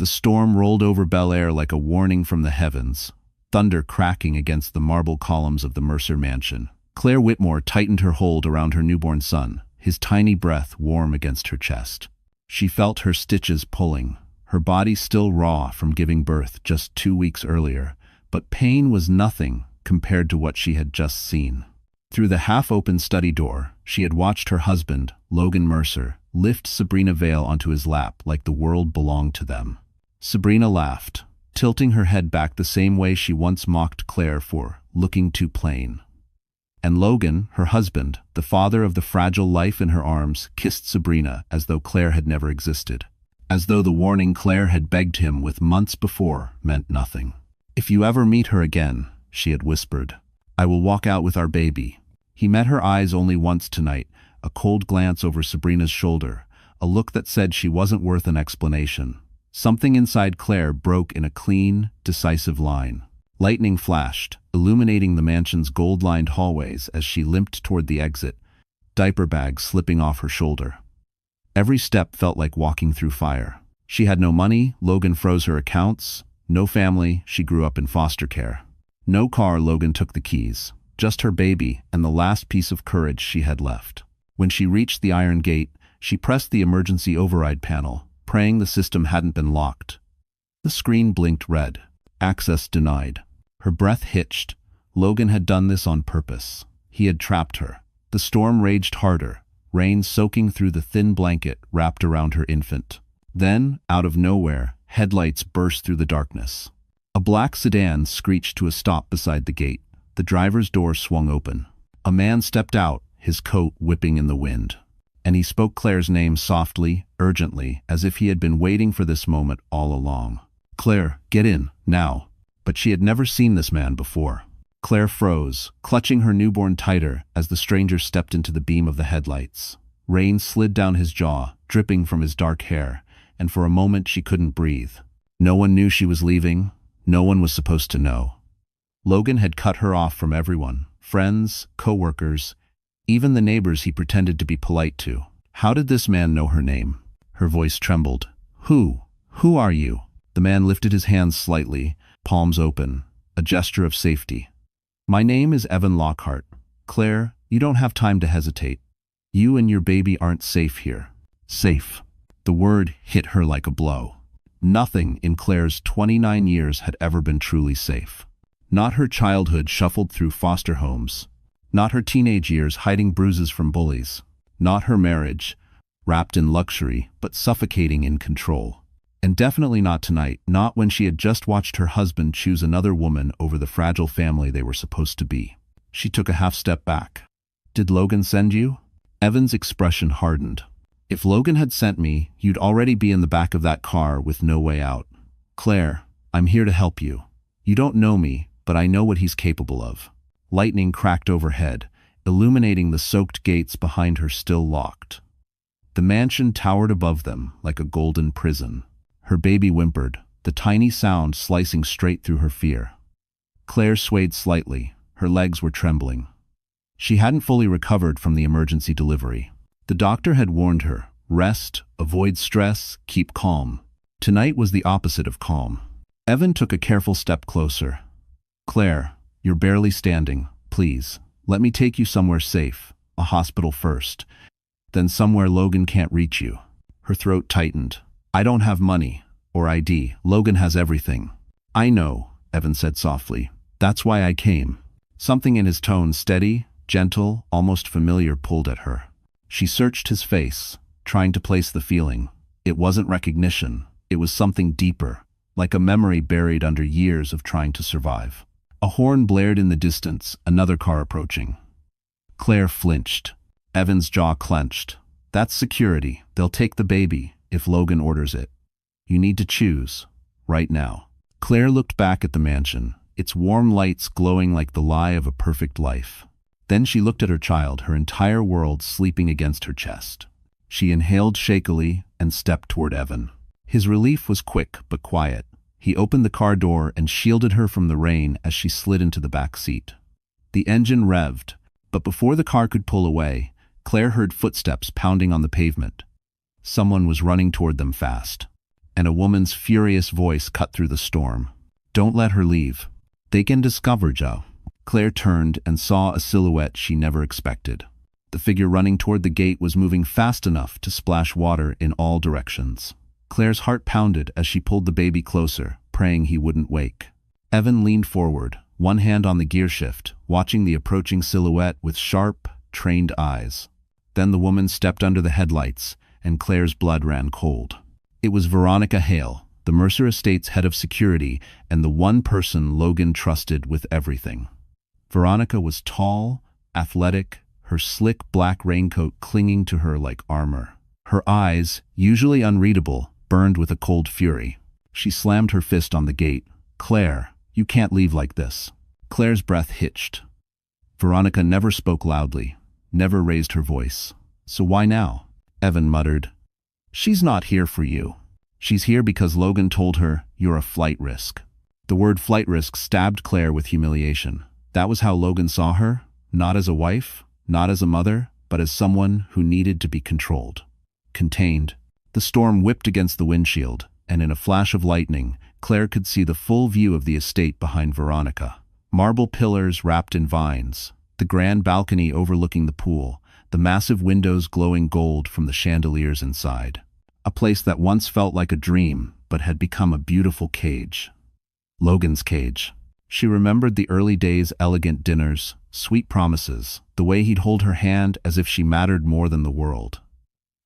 The storm rolled over Bel Air like a warning from the heavens, thunder cracking against the marble columns of the Mercer mansion. Claire Whitmore tightened her hold around her newborn son, his tiny breath warm against her chest. She felt her stitches pulling, her body still raw from giving birth just 2 weeks earlier, but pain was nothing compared to what she had just seen. Through the half-open study door, she had watched her husband, Logan Mercer, lift Sabrina Vale onto his lap like the world belonged to them. Sabrina laughed, tilting her head back the same way she once mocked Claire for looking too plain. And Logan, her husband, the father of the fragile life in her arms, kissed Sabrina as though Claire had never existed, as though the warning Claire had begged him with months before meant nothing. "If you ever meet her again," she had whispered, "I will walk out with our baby." He met her eyes only once tonight, a cold glance over Sabrina's shoulder, a look that said she wasn't worth an explanation. Something inside Claire broke in a clean, decisive line. Lightning flashed, illuminating the mansion's gold-lined hallways as she limped toward the exit, diaper bag slipping off her shoulder. Every step felt like walking through fire. She had no money, Logan froze her accounts. No family, she grew up in foster care. No car, Logan took the keys. Just her baby and the last piece of courage she had left. When she reached the iron gate, she pressed the emergency override panel, praying the system hadn't been locked. The screen blinked red. Access denied. Her breath hitched. Logan had done this on purpose. He had trapped her. The storm raged harder, rain soaking through the thin blanket wrapped around her infant. Then, out of nowhere, headlights burst through the darkness. A black sedan screeched to a stop beside the gate. The driver's door swung open. A man stepped out, his coat whipping in the wind. And he spoke Claire's name softly, urgently, as if he had been waiting for this moment all along. "Claire, get in, now." But she had never seen this man before. Claire froze, clutching her newborn tighter as the stranger stepped into the beam of the headlights. Rain slid down his jaw, dripping from his dark hair, and for a moment she couldn't breathe. No one knew she was leaving. No one was supposed to know. Logan had cut her off from everyone, friends, co-workers, even the neighbors he pretended to be polite to. How did this man know her name? Her voice trembled. Who are you?" The man lifted his hands slightly, palms open, a gesture of safety. "My name is Evan Lockhart. Claire, you don't have time to hesitate. You and your baby aren't safe here." Safe. The word hit her like a blow. Nothing in Claire's 29 years had ever been truly safe. Not her childhood shuffled through foster homes. Not her teenage years hiding bruises from bullies. Not her marriage, wrapped in luxury but suffocating in control. And definitely not tonight, not when she had just watched her husband choose another woman over the fragile family they were supposed to be. She took a half step back. "Did Logan send you?" Evan's expression hardened. "If Logan had sent me, you'd already be in the back of that car with no way out. Claire, I'm here to help you. You don't know me, but I know what he's capable of." Lightning cracked overhead, illuminating the soaked gates behind her still locked. The mansion towered above them like a golden prison. Her baby whimpered, the tiny sound slicing straight through her fear. Claire swayed slightly, her legs were trembling. She hadn't fully recovered from the emergency delivery. The doctor had warned her, rest, avoid stress, keep calm. Tonight was the opposite of calm. Evan took a careful step closer. "Claire, you're barely standing. Please, let me take you somewhere safe, a hospital first, then somewhere Logan can't reach you." Her throat tightened. "I don't have money or ID. Logan has everything." "I know," Evan said softly. "That's why I came." Something in his tone, steady, gentle, almost familiar, pulled at her. She searched his face, trying to place the feeling. It wasn't recognition. It was something deeper, like a memory buried under years of trying to survive. A horn blared in the distance, another car approaching. Claire flinched. Evan's jaw clenched. "That's security. They'll take the baby, if Logan orders it. You need to choose, right now." Claire looked back at the mansion, its warm lights glowing like the lie of a perfect life. Then she looked at her child, her entire world sleeping against her chest. She inhaled shakily and stepped toward Evan. His relief was quick but quiet. He opened the car door and shielded her from the rain as she slid into the back seat. The engine revved, but before the car could pull away, Claire heard footsteps pounding on the pavement. Someone was running toward them fast. and a woman's furious voice cut through the storm. "Don't let her leave. They can discover Joe." Claire turned and saw a silhouette she never expected. The figure running toward the gate was moving fast enough to splash water in all directions. Claire's heart pounded as she pulled the baby closer, praying he wouldn't wake. Evan leaned forward, one hand on the gear shift, watching the approaching silhouette with sharp, trained eyes. Then the woman stepped under the headlights, and Claire's blood ran cold. It was Veronica Hale, the Mercer Estates head of security and the one person Logan trusted with everything. Veronica was tall, athletic, her slick black raincoat clinging to her like armor. Her eyes, usually unreadable, burned with a cold fury. She slammed her fist on the gate. "Claire, you can't leave like this." Claire's breath hitched. Veronica never spoke loudly, never raised her voice. "So why now?" Evan muttered. "She's not here for you. She's here because Logan told her you're a flight risk." The word flight risk stabbed Claire with humiliation. That was how Logan saw her, not as a wife, not as a mother, but as someone who needed to be controlled. Contained. The storm whipped against the windshield, and in a flash of lightning, Claire could see the full view of the estate behind Veronica. Marble pillars wrapped in vines, the grand balcony overlooking the pool, the massive windows glowing gold from the chandeliers inside. A place that once felt like a dream, but had become a beautiful cage. Logan's cage. She remembered the early days' elegant dinners, sweet promises, the way he'd hold her hand as if she mattered more than the world.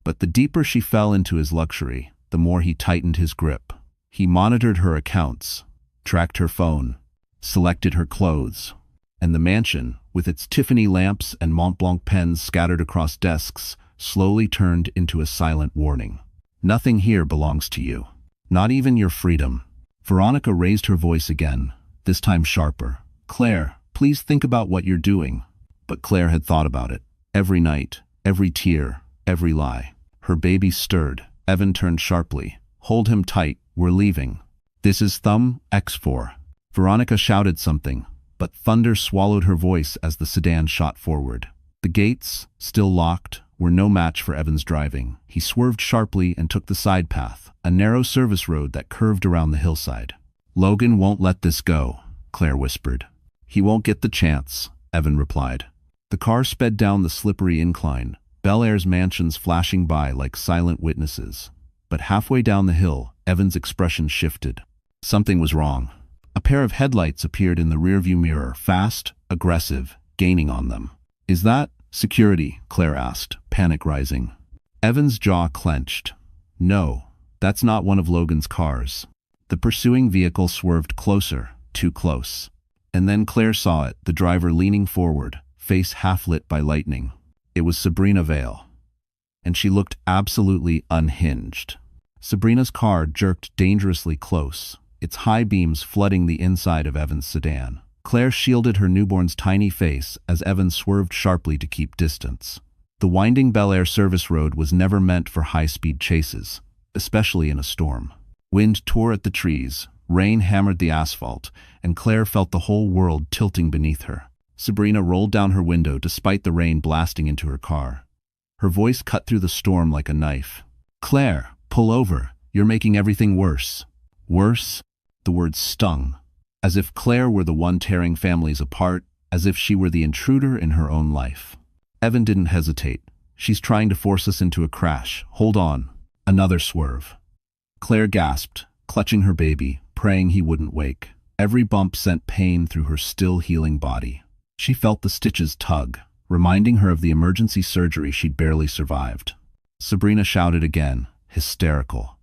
But the deeper she fell into his luxury, the more he tightened his grip. He monitored her accounts, tracked her phone, selected her clothes, and the mansion, with its Tiffany lamps and Mont Blanc pens scattered across desks, slowly turned into a silent warning. "Nothing here belongs to you. Not even your freedom." Veronica raised her voice again, this time sharper. "Claire, please think about what you're doing." But Claire had thought about it. Every night, every tear, every lie. Her baby stirred. Evan turned sharply. "Hold him tight. We're leaving." "This is Thumb X4. Veronica shouted something, but thunder swallowed her voice as the sedan shot forward. The gates, still locked, were no match for Evan's driving. He swerved sharply and took the side path, a narrow service road that curved around the hillside. "Logan won't let this go," Claire whispered. "He won't get the chance," Evan replied. The car sped down the slippery incline, Bel Air's mansions flashing by like silent witnesses. But halfway down the hill, Evan's expression shifted. Something was wrong. A pair of headlights appeared in the rearview mirror, fast, aggressive, gaining on them. "Is that security?" Claire asked, panic rising. Evan's jaw clenched. "No, that's not one of Logan's cars." The pursuing vehicle swerved closer, too close. And then Claire saw it, the driver leaning forward, face half lit by lightning. It was Sabrina Vale. And she looked absolutely unhinged. Sabrina's car jerked dangerously close, its high beams flooding the inside of Evan's sedan. Claire shielded her newborn's tiny face as Evan swerved sharply to keep distance. The winding Bel Air service road was never meant for high-speed chases, especially in a storm. Wind tore at the trees, rain hammered the asphalt, and Claire felt the whole world tilting beneath her. Sabrina rolled down her window despite the rain blasting into her car. Her voice cut through the storm like a knife. "Claire, pull over. You're making everything worse." Worse? The word stung. As if Claire were the one tearing families apart, as if she were the intruder in her own life. Evan didn't hesitate. "She's trying to force us into a crash. Hold on." Another swerve. Claire gasped, clutching her baby, praying he wouldn't wake. Every bump sent pain through her still healing body. She felt the stitches tug, reminding her of the emergency surgery she'd barely survived. Sabrina shouted again, hysterical.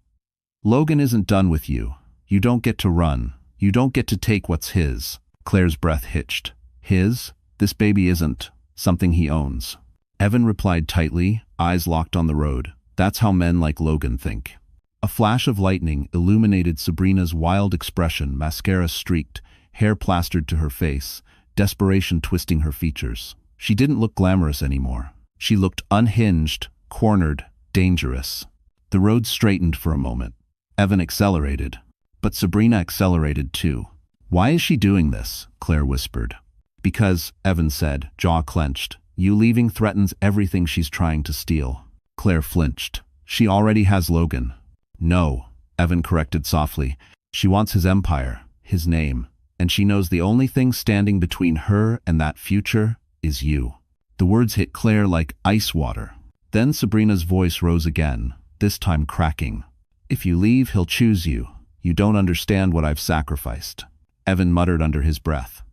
"Logan isn't done with you. You don't get to run. You don't get to take what's his." Claire's breath hitched. "His? This baby isn't something he owns." Evan replied tightly, eyes locked on the road. "That's how men like Logan think." A flash of lightning illuminated Sabrina's wild expression, mascara streaked, hair plastered to her face, desperation twisting her features. She didn't look glamorous anymore. She looked unhinged, cornered, dangerous. The road straightened for a moment. Evan accelerated. But Sabrina accelerated too. "Why is she doing this?" Claire whispered. "Because," Evan said, jaw clenched, "you leaving threatens everything she's trying to steal." Claire flinched. "She already has Logan." "No," Evan corrected softly. She wants his empire, his name, and she knows the only thing standing between her and that future is you. The words hit Claire like ice water. Then Sabrina's voice rose again, this time cracking. If you leave, he'll choose you. You don't understand what I've sacrificed. Evan muttered under his breath.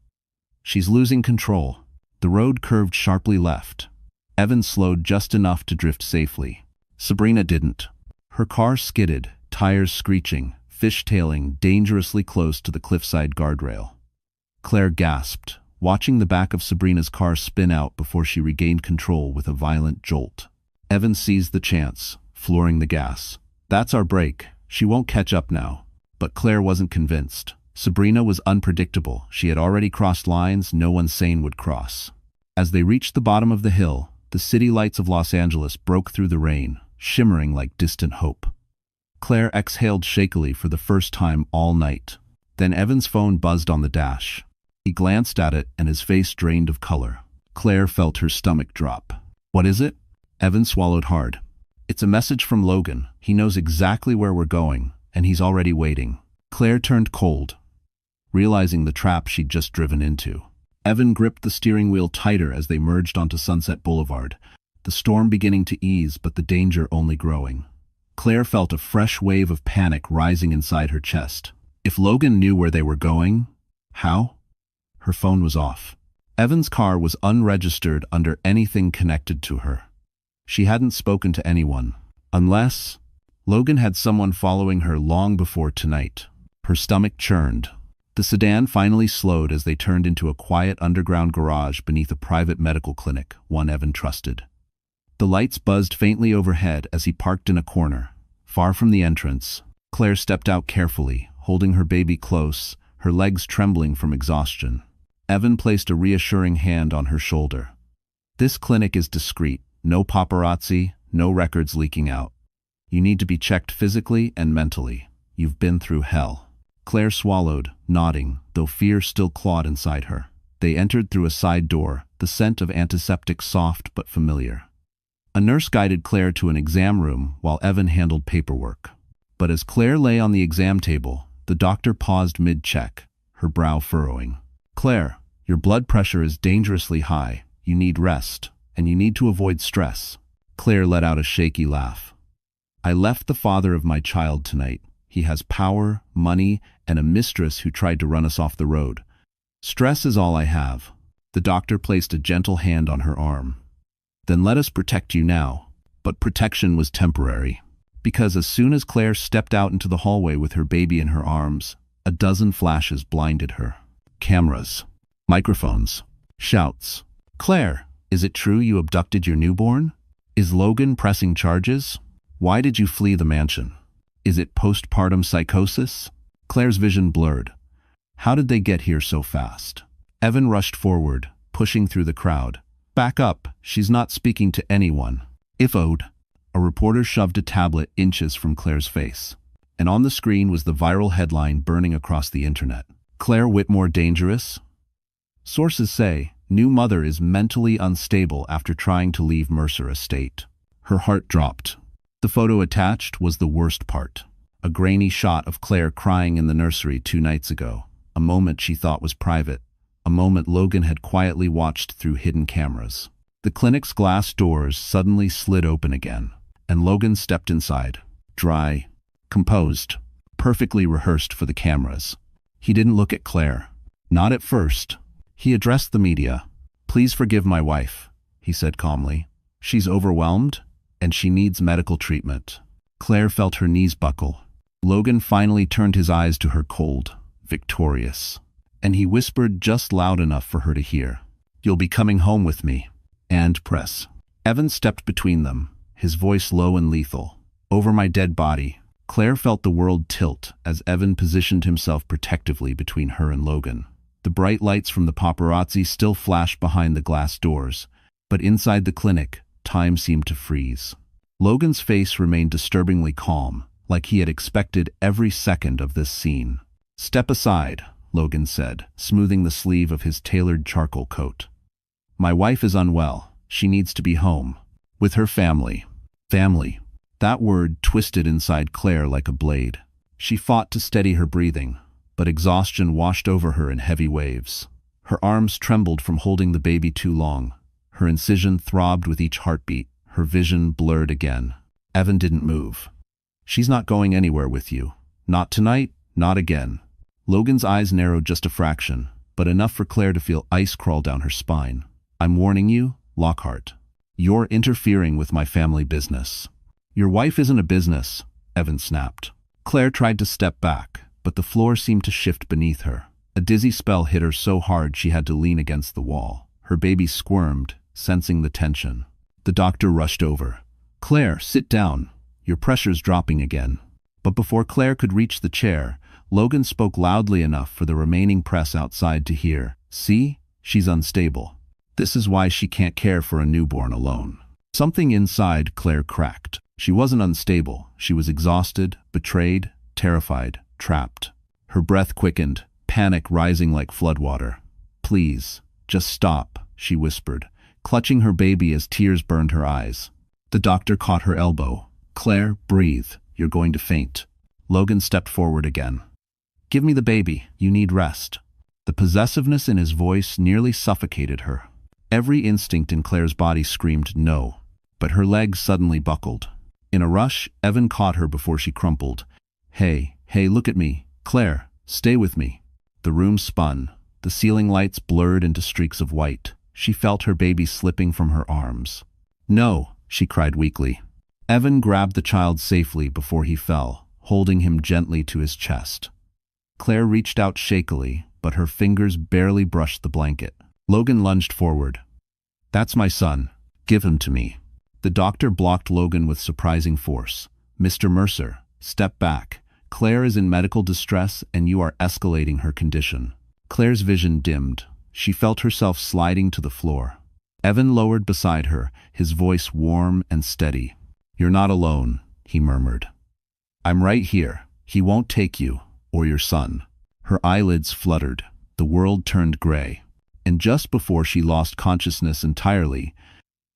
She's losing control. The road curved sharply left. Evan slowed just enough to drift safely. Sabrina didn't. Her car skidded, tires screeching, fishtailing dangerously close to the cliffside guardrail. Claire gasped, watching the back of Sabrina's car spin out before she regained control with a violent jolt. Evan seized the chance, flooring the gas. That's our break. She won't catch up now. But Claire wasn't convinced. Sabrina was unpredictable. She had already crossed lines no one sane would cross. As they reached the bottom of the hill, the city lights of Los Angeles broke through the rain, shimmering like distant hope. Claire exhaled shakily for the first time all night. Then Evan's phone buzzed on the dash. He glanced at it and his face drained of color. Claire felt her stomach drop. What is it? Evan swallowed hard. It's a message from Logan. He knows exactly where we're going, and he's already waiting. Claire turned cold, realizing the trap she'd just driven into. Evan gripped the steering wheel tighter as they merged onto Sunset Boulevard, the storm beginning to ease but the danger only growing. Claire felt a fresh wave of panic rising inside her chest. If Logan knew where they were going, how? Her phone was off. Evan's car was unregistered under anything connected to her. She hadn't spoken to anyone, unless Logan had someone following her long before tonight. Her stomach churned. The sedan finally slowed as they turned into a quiet underground garage beneath a private medical clinic, one Evan trusted. The lights buzzed faintly overhead as he parked in a corner. Far from the entrance, Claire stepped out carefully, holding her baby close, her legs trembling from exhaustion. Evan placed a reassuring hand on her shoulder. This clinic is discreet. No paparazzi, no records leaking out. You need to be checked physically and mentally. You've been through hell. Claire swallowed, nodding, though fear still clawed inside her. They entered through a side door, the scent of antiseptic soft but familiar. A nurse guided Claire to an exam room while Evan handled paperwork. But as Claire lay on the exam table, the doctor paused mid-check, her brow furrowing. Claire, your blood pressure is dangerously high. You need rest. And you need to avoid stress. Claire let out a shaky laugh. I left the father of my child tonight. He has power, money, and a mistress who tried to run us off the road. Stress is all I have. The doctor placed a gentle hand on her arm. Then let us protect you now. But protection was temporary. Because as soon as Claire stepped out into the hallway with her baby in her arms, a dozen flashes blinded her. Cameras. Microphones. Shouts. Claire! Is it true you abducted your newborn? Is Logan pressing charges? Why did you flee the mansion? Is it postpartum psychosis? Claire's vision blurred. How did they get here so fast? Evan rushed forward, pushing through the crowd. Back up, she's not speaking to anyone. Ifode. A reporter shoved a tablet inches from Claire's face. And on the screen was the viral headline burning across the internet. Claire Whitmore dangerous? Sources say, new mother is mentally unstable after trying to leave Mercer Estate. Her heart dropped. The photo attached was the worst part. A grainy shot of Claire crying in the nursery 2 nights ago. A moment she thought was private. A moment Logan had quietly watched through hidden cameras. The clinic's glass doors suddenly slid open again, and Logan stepped inside. Dry, composed, perfectly rehearsed for the cameras. He didn't look at Claire. Not at first. He addressed the media. Please forgive my wife, he said calmly. She's overwhelmed, and she needs medical treatment. Claire felt her knees buckle. Logan finally turned his eyes to her cold, victorious. And he whispered just loud enough for her to hear. You'll be coming home with me. And press. Evan stepped between them, his voice low and lethal. Over my dead body. Claire felt the world tilt as Evan positioned himself protectively between her and Logan. The bright lights from the paparazzi still flashed behind the glass doors, but inside the clinic, time seemed to freeze. Logan's face remained disturbingly calm, like he had expected every second of this scene. Step aside, Logan said, smoothing the sleeve of his tailored charcoal coat. My wife is unwell. She needs to be home. With her family. Family. That word twisted inside Claire like a blade. She fought to steady her breathing, but exhaustion washed over her in heavy waves. Her arms trembled from holding the baby too long. Her incision throbbed with each heartbeat. Her vision blurred again. Evan didn't move. "She's not going anywhere with you. Not tonight, not again." Logan's eyes narrowed just a fraction, but enough for Claire to feel ice crawl down her spine. "I'm warning you, Lockhart. You're interfering with my family business." "Your wife isn't a business," Evan snapped. Claire tried to step back, but the floor seemed to shift beneath her. A dizzy spell hit her so hard she had to lean against the wall. Her baby squirmed, sensing the tension. The doctor rushed over. "Claire, sit down. Your pressure's dropping again." But before Claire could reach the chair, Logan spoke loudly enough for the remaining press outside to hear. "See? She's unstable. This is why she can't care for a newborn alone." Something inside Claire cracked. She wasn't unstable. She was exhausted, betrayed, terrified, trapped. Her breath quickened, panic rising like floodwater. "Please, just stop," she whispered, clutching her baby as tears burned her eyes. The doctor caught her elbow. "Claire, breathe. You're going to faint." Logan stepped forward again. "Give me the baby. You need rest." The possessiveness in his voice nearly suffocated her. Every instinct in Claire's body screamed no, but her legs suddenly buckled. In a rush, Evan caught her before she crumpled. Hey, look at me. Claire, stay with me." The room spun. The ceiling lights blurred into streaks of white. She felt her baby slipping from her arms. "No," she cried weakly. Evan grabbed the child safely before he fell, holding him gently to his chest. Claire reached out shakily, but her fingers barely brushed the blanket. Logan lunged forward. "That's my son. Give him to me." The doctor blocked Logan with surprising force. "Mr. Mercer, step back. Claire is in medical distress and you are escalating her condition." Claire's vision dimmed. She felt herself sliding to the floor. Evan lowered beside her, his voice warm and steady. "You're not alone," he murmured. "I'm right here. He won't take you, or your son." Her eyelids fluttered. The world turned gray. And just before she lost consciousness entirely,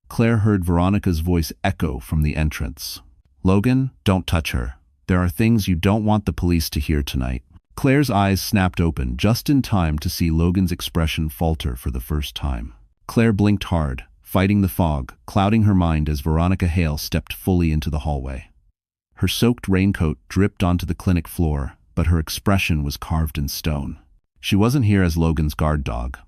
Claire heard Veronica's voice echo from the entrance. "Logan, don't touch her. There are things you don't want the police to hear tonight." Claire's eyes snapped open just in time to see Logan's expression falter for the first time. Claire blinked hard, fighting the fog, clouding her mind as Veronica Hale stepped fully into the hallway. Her soaked raincoat dripped onto the clinic floor, but her expression was carved in stone. She wasn't here as Logan's guard dog.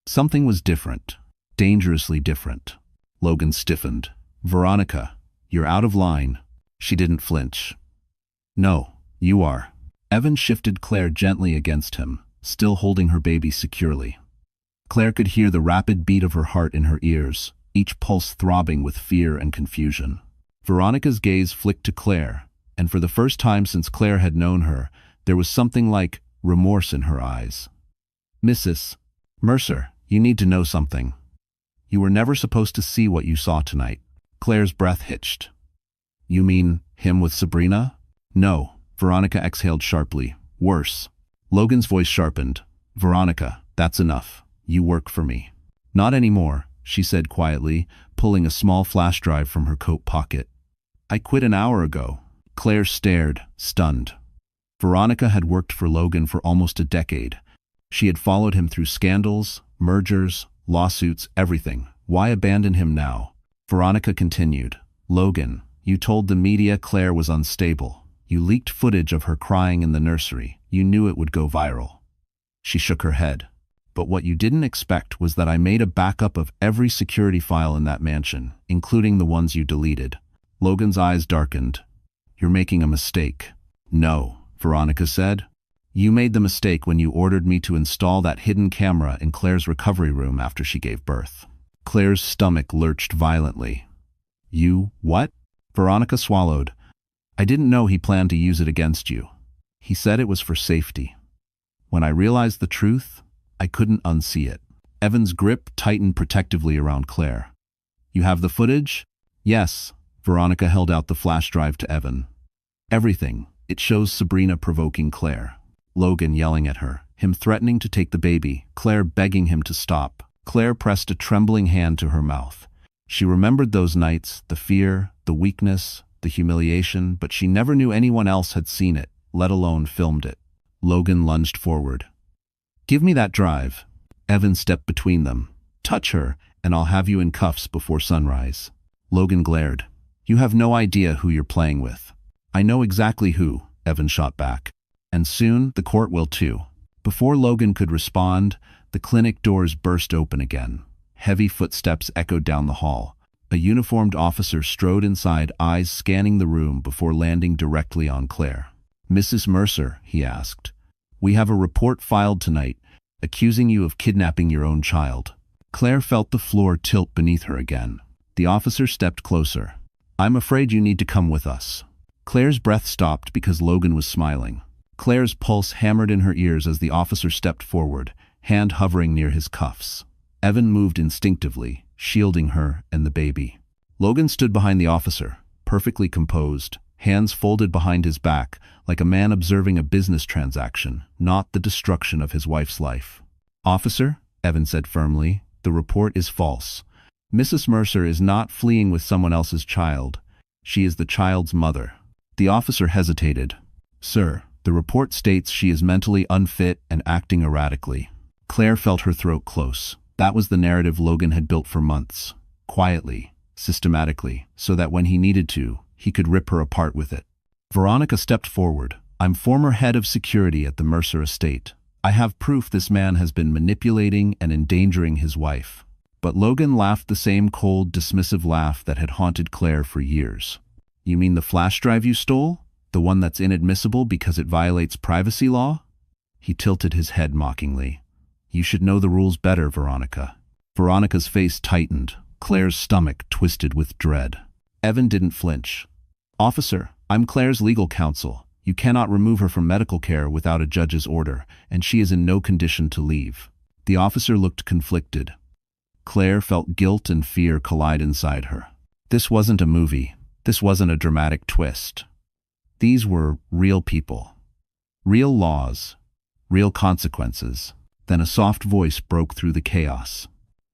Something was different, dangerously different. Logan stiffened. "Veronica, you're out of line." She didn't flinch. "No, you are." Evan shifted Claire gently against him, still holding her baby securely. Claire could hear the rapid beat of her heart in her ears, each pulse throbbing with fear and confusion. Veronica's gaze flicked to Claire, and for the first time since Claire had known her, there was something like remorse in her eyes. "Mrs. Mercer, you need to know something. You were never supposed to see what you saw tonight." Claire's breath hitched. "You mean him with Sabrina?" "No." Veronica exhaled sharply. "Worse." Logan's voice sharpened. "Veronica, that's enough. You work for me." "Not anymore," she said quietly, pulling a small flash drive from her coat pocket. "I quit an hour ago." Claire stared, stunned. Veronica had worked for Logan for almost a decade. She had followed him through scandals, mergers, lawsuits, everything. Why abandon him now? Veronica continued. "Logan, you told the media Claire was unstable. You leaked footage of her crying in the nursery. You knew it would go viral." She shook her head. "But what you didn't expect was that I made a backup of every security file in that mansion, including the ones you deleted." Logan's eyes darkened. "You're making a mistake." "No," Veronica said. "You made the mistake when you ordered me to install that hidden camera in Claire's recovery room after she gave birth." Claire's stomach lurched violently. "You, what?" Veronica swallowed. "I didn't know he planned to use it against you. He said it was for safety. When I realized the truth, I couldn't unsee it." Evan's grip tightened protectively around Claire. "You have the footage?" "Yes." Veronica held out the flash drive to Evan. "Everything. It shows Sabrina provoking Claire. Logan yelling at her, him threatening to take the baby, Claire begging him to stop." Claire pressed a trembling hand to her mouth. She remembered those nights, the fear, the weakness, the humiliation, but she never knew anyone else had seen it, let alone filmed it. Logan lunged forward. "Give me that drive." Evan stepped between them. "Touch her, and I'll have you in cuffs before sunrise." Logan glared. "You have no idea who you're playing with." "I know exactly who," Evan shot back. "And soon the court will too." Before Logan could respond, the clinic doors burst open again. Heavy footsteps echoed down the hall. A uniformed officer strode inside, eyes scanning the room before landing directly on Claire. "Mrs. Mercer," he asked, "we have a report filed tonight, accusing you of kidnapping your own child." Claire felt the floor tilt beneath her again. The officer stepped closer. "I'm afraid you need to come with us." Claire's breath stopped because Logan was smiling. Claire's pulse hammered in her ears as the officer stepped forward, hand hovering near his cuffs. Evan moved instinctively, shielding her and the baby. Logan stood behind the officer, perfectly composed, hands folded behind his back, like a man observing a business transaction, not the destruction of his wife's life. "Officer," Evan said firmly, "the report is false. Mrs. Mercer is not fleeing with someone else's child. She is the child's mother." The officer hesitated. "Sir, the report states she is mentally unfit and acting erratically." Claire felt her throat close. That was the narrative Logan had built for months. Quietly, systematically, so that when he needed to, he could rip her apart with it. Veronica stepped forward. "I'm former head of security at the Mercer estate. I have proof this man has been manipulating and endangering his wife." But Logan laughed the same cold, dismissive laugh that had haunted Claire for years. "You mean the flash drive you stole? The one that's inadmissible because it violates privacy law?" He tilted his head mockingly. "You should know the rules better, Veronica." Veronica's face tightened. Claire's stomach twisted with dread. Evan didn't flinch. "Officer, I'm Claire's legal counsel. You cannot remove her from medical care without a judge's order, and she is in no condition to leave." The officer looked conflicted. Claire felt guilt and fear collide inside her. This wasn't a movie. This wasn't a dramatic twist. These were real people. Real laws. Real consequences. Then a soft voice broke through the chaos.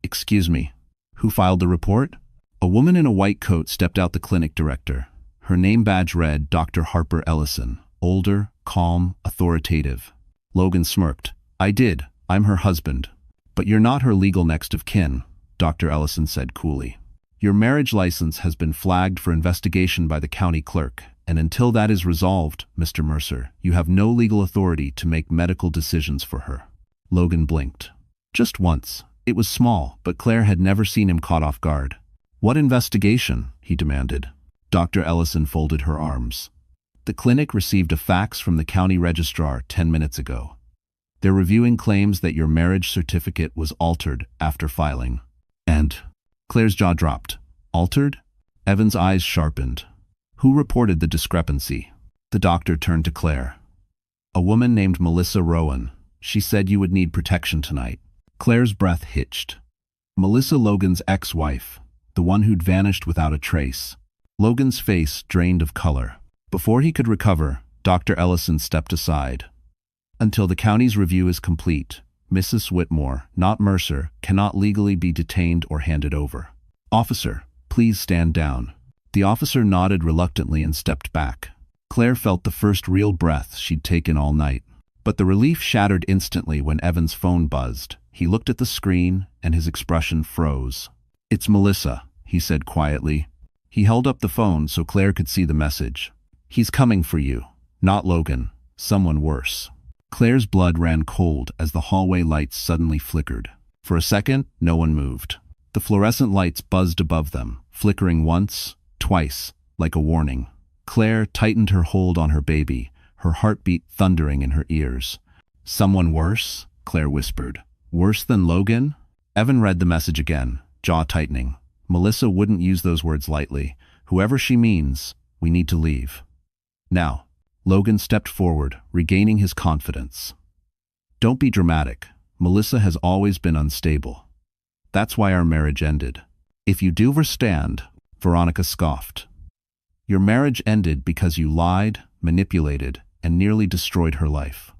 "Excuse me, who filed the report?" A woman in a white coat stepped out, the clinic director. Her name badge read Dr. Harper Ellison, older, calm, authoritative. Logan smirked. "I did. I'm her husband." "But you're not her legal next of kin," Dr. Ellison said coolly. "Your marriage license has been flagged for investigation by the county clerk, and until that is resolved, Mr. Mercer, you have no legal authority to make medical decisions for her." Logan blinked. Just once. It was small, but Claire had never seen him caught off guard. "What investigation?" he demanded. Dr. Ellison folded her arms. "The clinic received a fax from the county registrar 10 minutes ago. They're reviewing claims that your marriage certificate was altered after filing." "And?" Claire's jaw dropped. "Altered?" Evan's eyes sharpened. "Who reported the discrepancy?" The doctor turned to Claire. "A woman named Melissa Rowan. She said you would need protection tonight." Claire's breath hitched. Melissa, Logan's ex-wife, the one who'd vanished without a trace. Logan's face drained of color. Before he could recover, Dr. Ellison stepped aside. "Until the county's review is complete, Mrs. Whitmore, not Mercer, cannot legally be detained or handed over." "Officer, please stand down." The officer nodded reluctantly and stepped back. Claire felt the first real breath she'd taken all night. But the relief shattered instantly when Evan's phone buzzed. He looked at the screen, and his expression froze. "It's Melissa," he said quietly. He held up the phone so Claire could see the message. "He's coming for you. Not Logan. Someone worse." Claire's blood ran cold as the hallway lights suddenly flickered. For a second, no one moved. The fluorescent lights buzzed above them, flickering once, twice, like a warning. Claire tightened her hold on her baby, her heartbeat thundering in her ears. "Someone worse?" Claire whispered. "Worse than Logan?" Evan read the message again, jaw tightening. Melissa wouldn't use those words lightly. "Whoever she means, we need to leave." "Now." Logan stepped forward, regaining his confidence. "Don't be dramatic. Melissa has always been unstable. That's why our marriage ended." "If you do understand," Veronica scoffed. "Your marriage ended because you lied, manipulated, and nearly destroyed her life.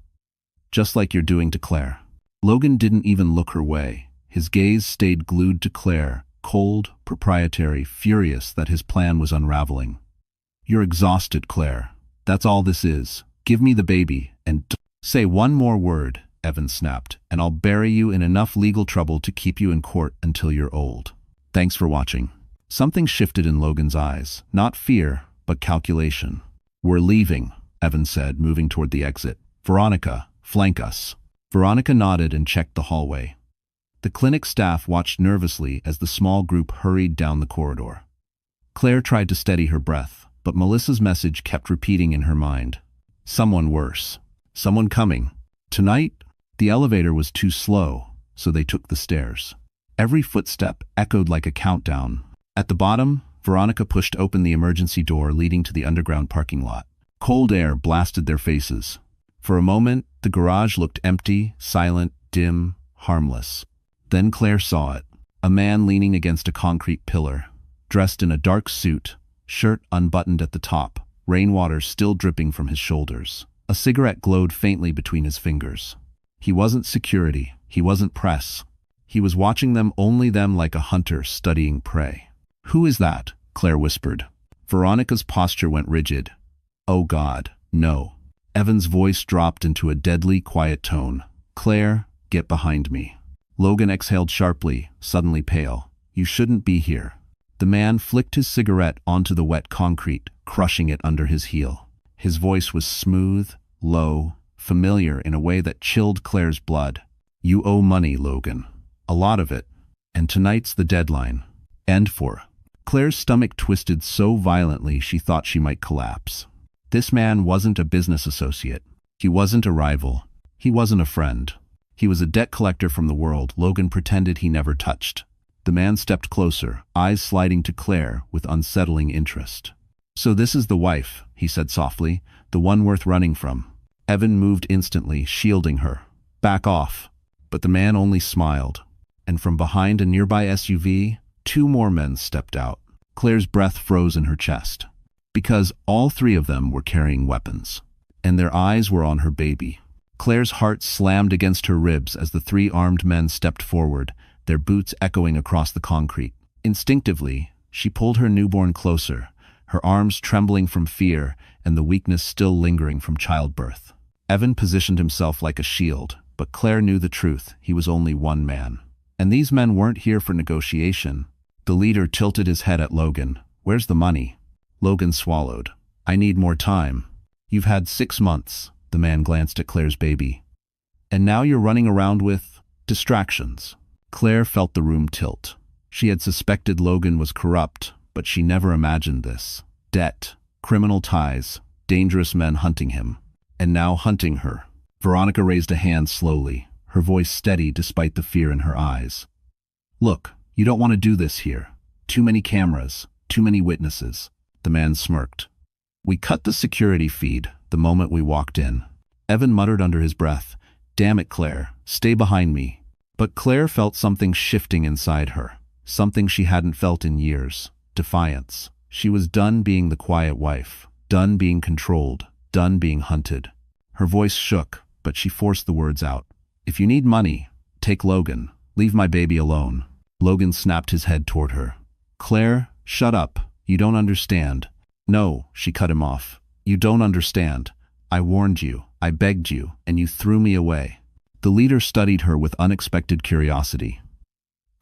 Just like you're doing to Claire." Logan didn't even look her way. His gaze stayed glued to Claire, cold, proprietary, furious that his plan was unraveling. "You're exhausted, Claire. That's all this is. Give me the baby, and say one more word, Evan snapped, and I'll bury you in enough legal trouble to keep you in court until you're old. Thanks for watching. Something shifted in Logan's eyes, not fear, but calculation. We're leaving, Evan said, moving toward the exit. Veronica, flank us. Veronica nodded and checked the hallway. The clinic staff watched nervously as the small group hurried down the corridor. Claire tried to steady her breath, but Melissa's message kept repeating in her mind. Someone worse. Someone coming. Tonight, the elevator was too slow, so they took the stairs. Every footstep echoed like a countdown. At the bottom, Veronica pushed open the emergency door leading to the underground parking lot. Cold air blasted their faces. For a moment, the garage looked empty, silent, dim, harmless. Then Claire saw it. A man leaning against a concrete pillar, dressed in a dark suit, shirt unbuttoned at the top, rainwater still dripping from his shoulders. A cigarette glowed faintly between his fingers. He wasn't security. He wasn't press. He was watching them, only them, like a hunter studying prey. Who is that? Claire whispered. Veronica's posture went rigid. Oh God, no. Evan's voice dropped into a deadly, quiet tone. Claire, get behind me. Logan exhaled sharply, suddenly pale. You shouldn't be here. The man flicked his cigarette onto the wet concrete, crushing it under his heel. His voice was smooth, low, familiar in a way that chilled Claire's blood. You owe money, Logan. A lot of it. And tonight's the deadline. And for. Claire's stomach twisted so violently she thought she might collapse. This man wasn't a business associate. He wasn't a rival. He wasn't a friend. He was a debt collector from the world Logan pretended he never touched. The man stepped closer, eyes sliding to Claire with unsettling interest. So this is the wife, he said softly, the one worth running from. Evan moved instantly, shielding her. Back off. But the man only smiled. And from behind a nearby SUV, 2 more men stepped out. Claire's breath froze in her chest. Because all 3 of them were carrying weapons. And their eyes were on her baby. Claire's heart slammed against her ribs as the 3 armed men stepped forward, their boots echoing across the concrete. Instinctively, she pulled her newborn closer, her arms trembling from fear and the weakness still lingering from childbirth. Evan positioned himself like a shield, but Claire knew the truth. He was only one man. And these men weren't here for negotiation. The leader tilted his head at Logan. Where's the money? Logan swallowed. I need more time. You've had 6 months. The man glanced at Claire's baby. And now you're running around with distractions. Claire felt the room tilt. She had suspected Logan was corrupt, but she never imagined this. Debt, criminal ties, dangerous men hunting him. And now hunting her. Veronica raised a hand slowly, her voice steady despite the fear in her eyes. Look, you don't want to do this here. Too many cameras, too many witnesses. The man smirked. We cut the security feed the moment we walked in. Evan muttered under his breath, Damn it, Claire, stay behind me. But Claire felt something shifting inside her, something she hadn't felt in years. Defiance. She was done being the quiet wife, done being controlled, done being hunted. Her voice shook, but she forced the words out. If you need money, take Logan. Leave my baby alone. Logan snapped his head toward her. Claire, shut up. You don't understand. No, she cut him off. You don't understand. I warned you, I begged you, and you threw me away. The leader studied her with unexpected curiosity.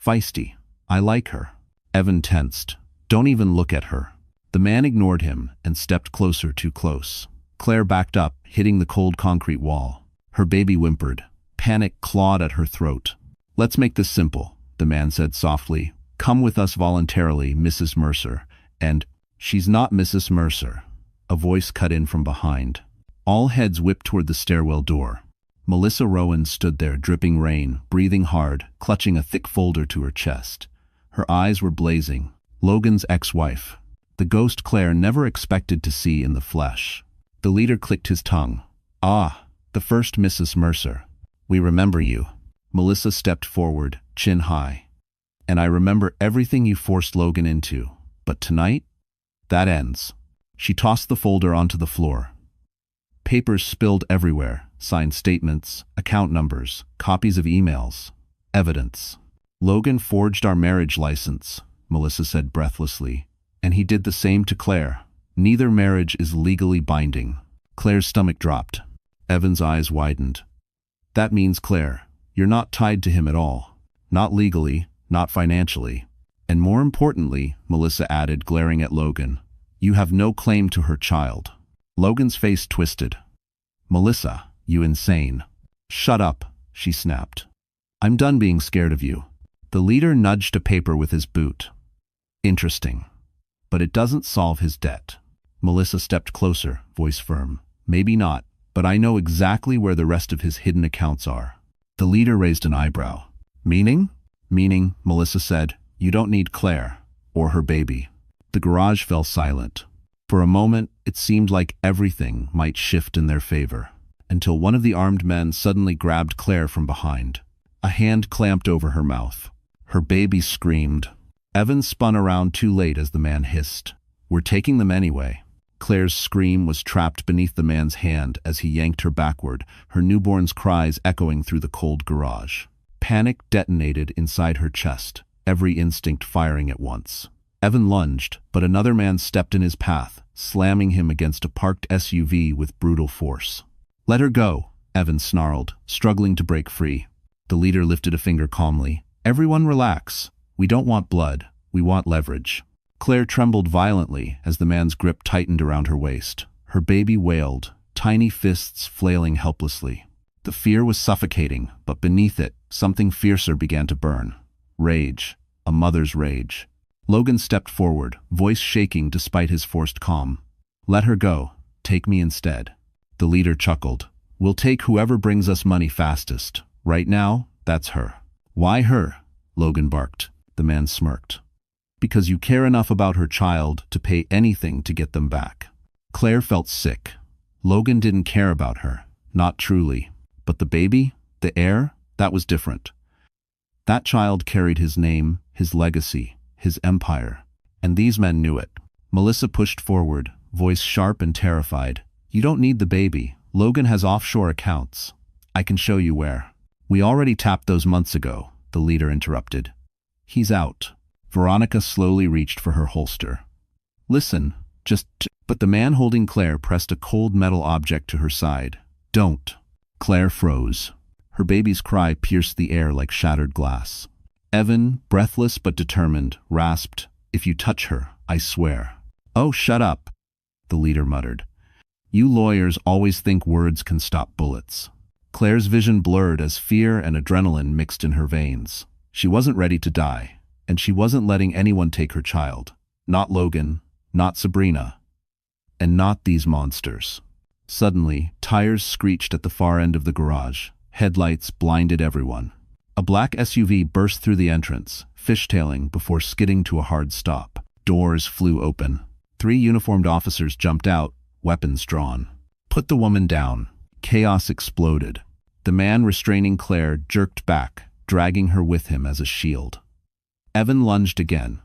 Feisty. I like her. Evan tensed. Don't even look at her. The man ignored him and stepped closer, too close. Claire backed up, hitting the cold concrete wall. Her baby whimpered. Panic clawed at her throat. Let's make this simple, the man said softly. Come with us voluntarily, Mrs. Mercer. And, she's not Mrs. Mercer. A voice cut in from behind. All heads whipped toward the stairwell door. Melissa Rowan stood there, dripping rain, breathing hard, clutching a thick folder to her chest. Her eyes were blazing. Logan's ex-wife. The ghost Claire never expected to see in the flesh. The leader clicked his tongue. Ah, the first Mrs. Mercer. We remember you. Melissa stepped forward, chin high. And I remember everything you forced Logan into. But tonight? That ends. She tossed the folder onto the floor. Papers spilled everywhere, signed statements, account numbers, copies of emails, evidence. Logan forged our marriage license, Melissa said breathlessly, and he did the same to Claire. Neither marriage is legally binding. Claire's stomach dropped. Evan's eyes widened. That means, Claire, you're not tied to him at all. Not legally, not financially. And more importantly, Melissa added, glaring at Logan, you have no claim to her child. Logan's face twisted. Melissa, you insane. Shut up, she snapped. I'm done being scared of you. The leader nudged a paper with his boot. Interesting. But it doesn't solve his debt. Melissa stepped closer, voice firm. Maybe not, but I know exactly where the rest of his hidden accounts are. The leader raised an eyebrow. Meaning? Meaning, Melissa said, you don't need Claire, or her baby. The garage fell silent. For a moment, it seemed like everything might shift in their favor, until one of the armed men suddenly grabbed Claire from behind. A hand clamped over her mouth. Her baby screamed. Evan spun around too late as the man hissed. We're taking them anyway. Claire's scream was trapped beneath the man's hand as he yanked her backward, her newborn's cries echoing through the cold garage. Panic detonated inside her chest, every instinct firing at once. Evan lunged, but another man stepped in his path, slamming him against a parked SUV with brutal force. Let her go, Evan snarled, struggling to break free. The leader lifted a finger calmly. Everyone relax. We don't want blood. We want leverage. Claire trembled violently as the man's grip tightened around her waist. Her baby wailed, tiny fists flailing helplessly. The fear was suffocating, but beneath it, something fiercer began to burn. Rage. A mother's rage. Logan stepped forward, voice shaking despite his forced calm. Let her go. Take me instead. The leader chuckled. We'll take whoever brings us money fastest. Right now, that's her. Why her? Logan barked. The man smirked. Because you care enough about her child to pay anything to get them back. Claire felt sick. Logan didn't care about her. Not truly. But the baby? The heir? That was different. That child carried his name, his legacy, his empire. And these men knew it. Melissa pushed forward, voice sharp and terrified. You don't need the baby. Logan has offshore accounts. I can show you where. We already tapped those months ago, the leader interrupted. He's out. Veronica slowly reached for her holster. Listen, but the man holding Claire pressed a cold metal object to her side. Don't. Claire froze. Her baby's cry pierced the air like shattered glass. Evan, breathless but determined, rasped, If you touch her, I swear. Oh, shut up, the leader muttered. You lawyers always think words can stop bullets. Claire's vision blurred as fear and adrenaline mixed in her veins. She wasn't ready to die, and she wasn't letting anyone take her child. Not Logan, not Sabrina, and not these monsters. Suddenly, tires screeched at the far end of the garage. Headlights blinded everyone. A black SUV burst through the entrance, fishtailing before skidding to a hard stop. Doors flew open. 3 uniformed officers jumped out, weapons drawn. Put the woman down. Chaos exploded. The man restraining Claire jerked back, dragging her with him as a shield. Evan lunged again.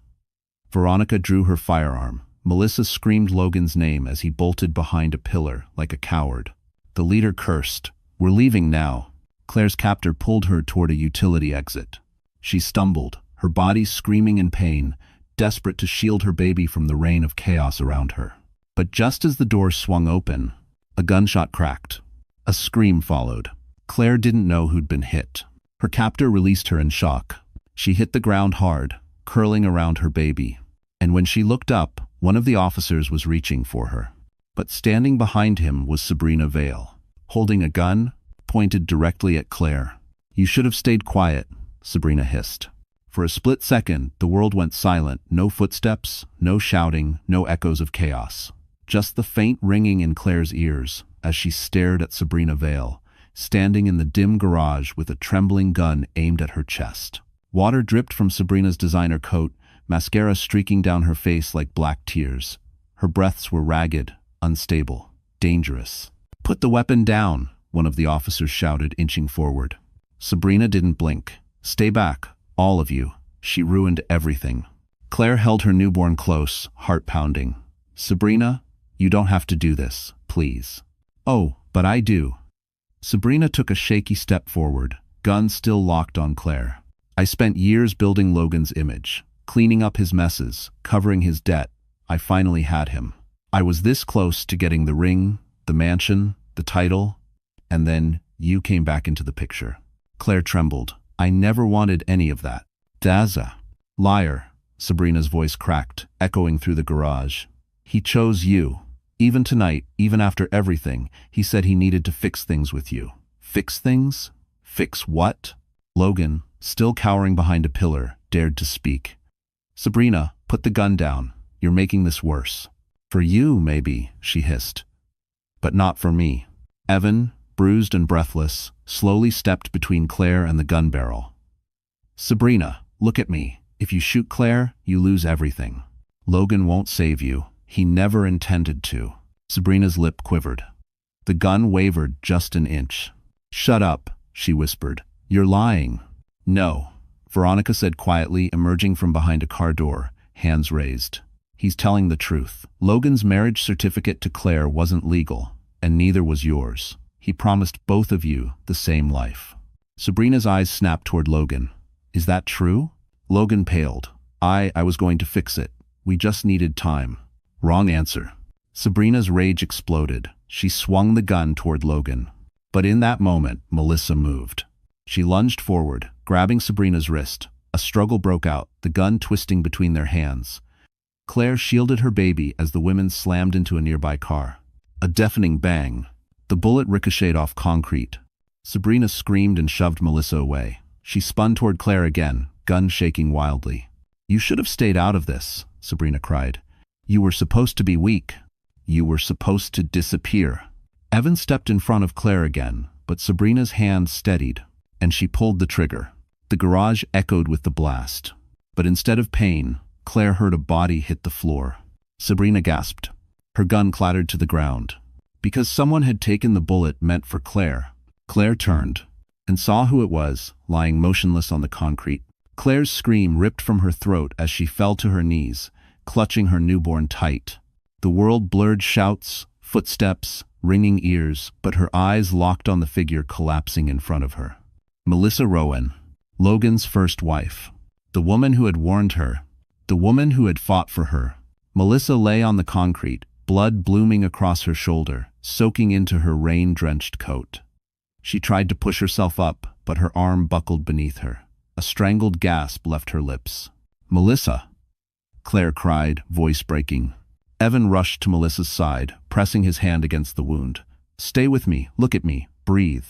Veronica drew her firearm. Melissa screamed Logan's name as he bolted behind a pillar like a coward. The leader cursed. We're leaving now. Claire's captor pulled her toward a utility exit. She stumbled, her body screaming in pain, desperate to shield her baby from the rain of chaos around her. But just as the door swung open, a gunshot cracked. A scream followed. Claire didn't know who'd been hit. Her captor released her in shock. She hit the ground hard, curling around her baby. And when she looked up, one of the officers was reaching for her. But standing behind him was Sabrina Vale, holding a gun pointed directly at Claire. You should have stayed quiet, Sabrina hissed. For a split second, the world went silent. No footsteps, no shouting, no echoes of chaos. Just the faint ringing in Claire's ears as she stared at Sabrina Vale, standing in the dim garage with a trembling gun aimed at her chest. Water dripped from Sabrina's designer coat, mascara streaking down her face like black tears. Her breaths were ragged, unstable, dangerous. Put the weapon down, one of the officers shouted, inching forward. Sabrina didn't blink. Stay back, all of you. She ruined everything. Claire held her newborn close, heart pounding. Sabrina, you don't have to do this, please. Oh, but I do. Sabrina took a shaky step forward, gun still locked on Claire. I spent years building Logan's image, cleaning up his messes, covering his debt. I finally had him. I was this close to getting the ring, The mansion, the title, and then you came back into the picture. Claire trembled. I never wanted any of that. Daza. Liar. Sabrina's voice cracked, echoing through the garage. He chose you. Even tonight, even after everything, he said he needed to fix things with you. Fix things? Fix what? Logan, still cowering behind a pillar, dared to speak. Sabrina, put the gun down. You're making this worse. For you, maybe, she hissed. But not for me. Evan, bruised and breathless, slowly stepped between Claire and the gun barrel. Sabrina, look at me. If you shoot Claire, you lose everything. Logan won't save you. He never intended to. Sabrina's lip quivered. The gun wavered just an inch. Shut up, she whispered. You're lying. No, Veronica said quietly, emerging from behind a car door, hands raised. He's telling the truth. Logan's marriage certificate to Claire wasn't legal, and neither was yours. He promised both of you the same life. Sabrina's eyes snapped toward Logan. Is that true? Logan paled. I was going to fix it. We just needed time. Wrong answer. Sabrina's rage exploded. She swung the gun toward Logan. But in that moment, Melissa moved. She lunged forward, grabbing Sabrina's wrist. A struggle broke out, the gun twisting between their hands. Claire shielded her baby as the women slammed into a nearby car. A deafening bang. The bullet ricocheted off concrete. Sabrina screamed and shoved Melissa away. She spun toward Claire again, gun shaking wildly. You should have stayed out of this, Sabrina cried. You were supposed to be weak. You were supposed to disappear. Evan stepped in front of Claire again, but Sabrina's hand steadied, and she pulled the trigger. The garage echoed with the blast. But instead of pain, Claire heard a body hit the floor. Sabrina gasped. Her gun clattered to the ground. Because someone had taken the bullet meant for Claire. Claire turned and saw who it was, lying motionless on the concrete. Claire's scream ripped from her throat as she fell to her knees, clutching her newborn tight. The world blurred shouts, footsteps, ringing ears, but her eyes locked on the figure collapsing in front of her. Melissa Rowan, Logan's first wife. The woman who had warned her. The woman who had fought for her. Melissa lay on the concrete, blood blooming across her shoulder, soaking into her rain-drenched coat. She tried to push herself up, but her arm buckled beneath her. A strangled gasp left her lips. Melissa! Claire cried, voice breaking. Evan rushed to Melissa's side, pressing his hand against the wound. Stay with me, look at me, breathe.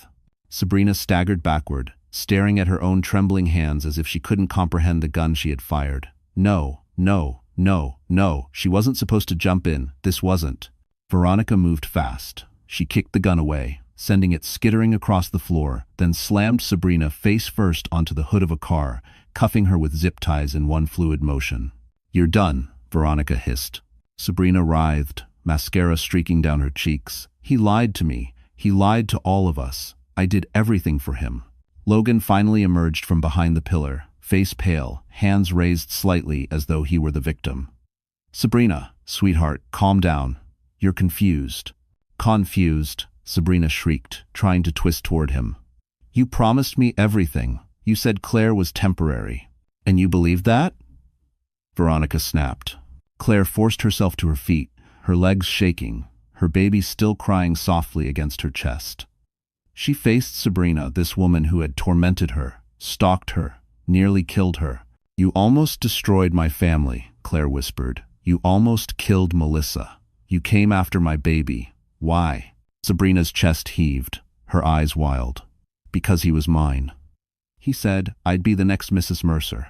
Sabrina staggered backward, staring at her own trembling hands as if she couldn't comprehend the gun she had fired. No, no, no, no, she wasn't supposed to jump in, this wasn't. Veronica moved fast. She kicked the gun away, sending it skittering across the floor, then slammed Sabrina face first onto the hood of a car, cuffing her with zip ties in one fluid motion. You're done, Veronica hissed. Sabrina writhed, mascara streaking down her cheeks. He lied to me. He lied to all of us. I did everything for him. Logan finally emerged from behind the pillar, face pale, hands raised slightly as though he were the victim. Sabrina, sweetheart, calm down. You're confused. Confused, Sabrina shrieked, trying to twist toward him. You promised me everything. You said Claire was temporary. And you believed that? Veronica snapped. Claire forced herself to her feet, her legs shaking, her baby still crying softly against her chest. She faced Sabrina, this woman who had tormented her, stalked her, nearly killed her. You almost destroyed my family, Claire whispered. You almost killed Melissa. You came after my baby. Why? Sabrina's chest heaved, her eyes wild. Because he was mine. He said I'd be the next Mrs. Mercer.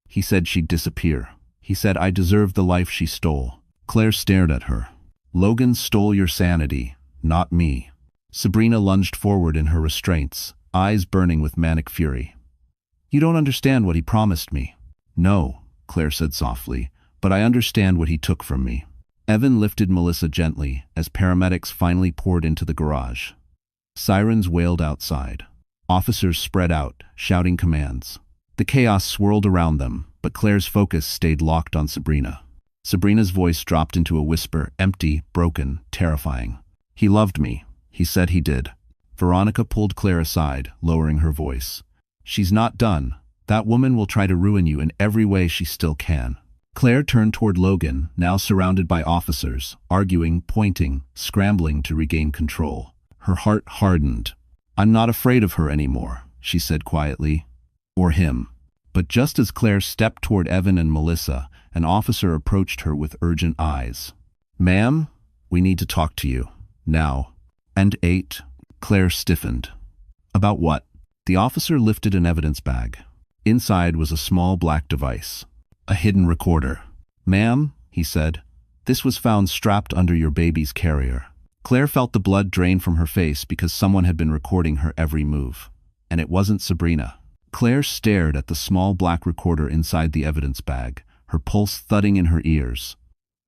He said she'd disappear. He said I deserved the life she stole. Claire stared at her. Logan stole your sanity, not me. Sabrina lunged forward in her restraints, eyes burning with manic fury. You don't understand what he promised me. No, Claire said softly, but I understand what he took from me. Evan lifted Melissa gently as paramedics finally poured into the garage. Sirens wailed outside. Officers spread out, shouting commands. The chaos swirled around them, but Claire's focus stayed locked on Sabrina. Sabrina's voice dropped into a whisper, empty, broken, terrifying. He loved me. He said he did. Veronica pulled Claire aside, lowering her voice. She's not done. That woman will try to ruin you in every way she still can. Claire turned toward Logan, now surrounded by officers, arguing, pointing, scrambling to regain control. Her heart hardened. "I'm not afraid of her anymore," she said quietly. "Or him." But just as Claire stepped toward Evan and Melissa, an officer approached her with urgent eyes. "Ma'am, we need to talk to you. Now." And 8. Claire stiffened. "About what?" The officer lifted an evidence bag. Inside was a small black device. A hidden recorder. "Ma'am," he said, "this was found strapped under your baby's carrier." Claire felt the blood drain from her face because someone had been recording her every move. And it wasn't Sabrina. Claire stared at the small black recorder inside the evidence bag, her pulse thudding in her ears.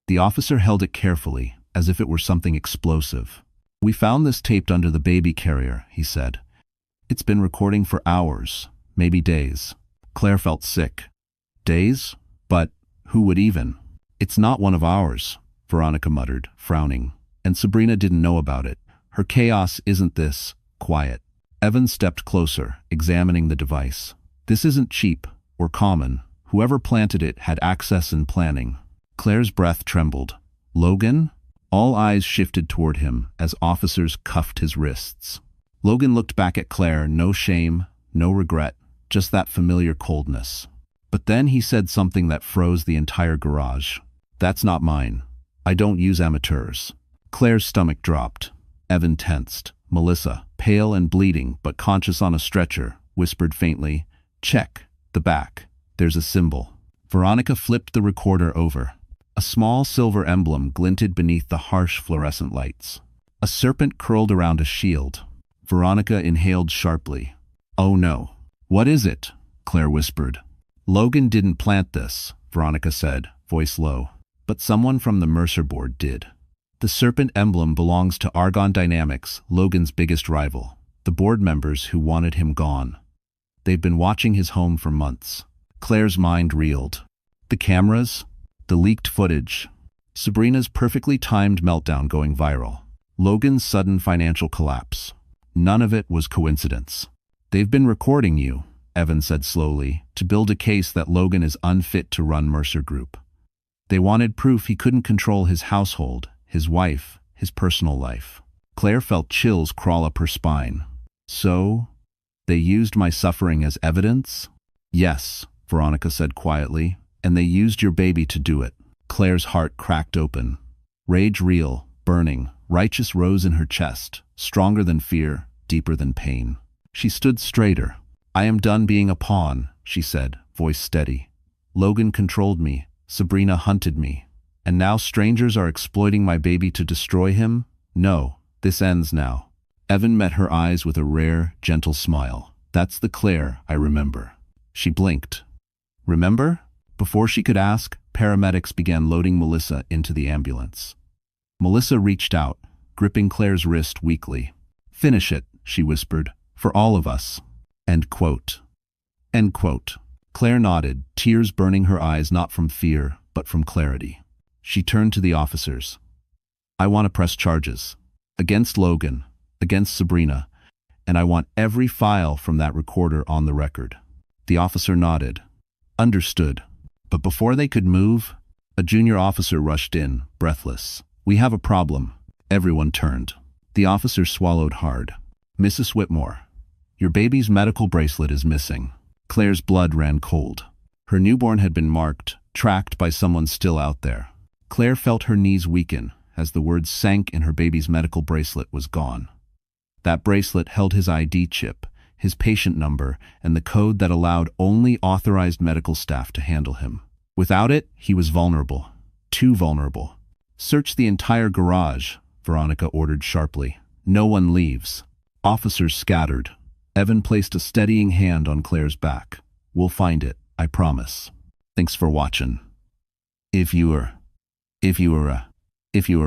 The officer held it carefully, as if it were something explosive. "We found this taped under the baby carrier," he said. "It's been recording for hours, maybe days." Claire felt sick. Days? But who would even? "It's not one of ours," Veronica muttered, frowning. "And Sabrina didn't know about it. Her chaos isn't this quiet." Evan stepped closer, examining the device. "This isn't cheap or common. Whoever planted it had access and planning." Claire's breath trembled. "Logan?" All eyes shifted toward him as officers cuffed his wrists. Logan looked back at Claire, no shame, no regret, just that familiar coldness. But then he said something that froze the entire garage. "That's not mine. I don't use amateurs." Claire's stomach dropped. Evan tensed. Melissa, pale and bleeding but conscious on a stretcher, whispered faintly, "Check the back. There's a symbol." Veronica flipped the recorder over. A small silver emblem glinted beneath the harsh fluorescent lights. A serpent curled around a shield. Veronica inhaled sharply. "Oh no." "What is it?" Claire whispered. "Logan didn't plant this," Veronica said, voice low. "But someone from the Mercer board did. The serpent emblem belongs to Argon Dynamics, Logan's biggest rival, the board members who wanted him gone. They've been watching his home for months." Claire's mind reeled. The cameras, the leaked footage, Sabrina's perfectly timed meltdown going viral, Logan's sudden financial collapse. None of it was coincidence. "They've been recording you," Evan said slowly, "to build a case that Logan is unfit to run Mercer Group. They wanted proof he couldn't control his household, his wife, his personal life." Claire felt chills crawl up her spine. "So, they used my suffering as evidence?" "Yes," Veronica said quietly, "and they used your baby to do it." Claire's heart cracked open. Rage real, burning, righteous rose in her chest, stronger than fear, deeper than pain. She stood straighter. "I am done being a pawn," she said, voice steady. "Logan controlled me, Sabrina hunted me, and now strangers are exploiting my baby to destroy him? No, this ends now." Evan met her eyes with a rare, gentle smile. "That's the Claire I remember." She blinked. "Remember?" Before she could ask, paramedics began loading Melissa into the ambulance. Melissa reached out, gripping Claire's wrist weakly. "Finish it," she whispered, "for all of us." End quote. End quote. Claire nodded, tears burning her eyes not from fear, but from clarity. She turned to the officers. "I want to press charges. Against Logan, against Sabrina, and I want every file from that recorder on the record." The officer nodded. "Understood." But before they could move, a junior officer rushed in, breathless. "We have a problem." Everyone turned. The officer swallowed hard. "Mrs. Whitmore, your baby's medical bracelet is missing." Claire's blood ran cold. Her newborn had been marked, tracked by someone still out there. Claire felt her knees weaken as the words sank in her baby's medical bracelet was gone. That bracelet held his ID chip, his patient number, and the code that allowed only authorized medical staff to handle him. Without it, he was vulnerable. Too vulnerable. "Search the entire garage," Veronica ordered sharply. "No one leaves." Officers scattered. Evan placed a steadying hand on Claire's back. "We'll find it, I promise. Thanks for watching. If you were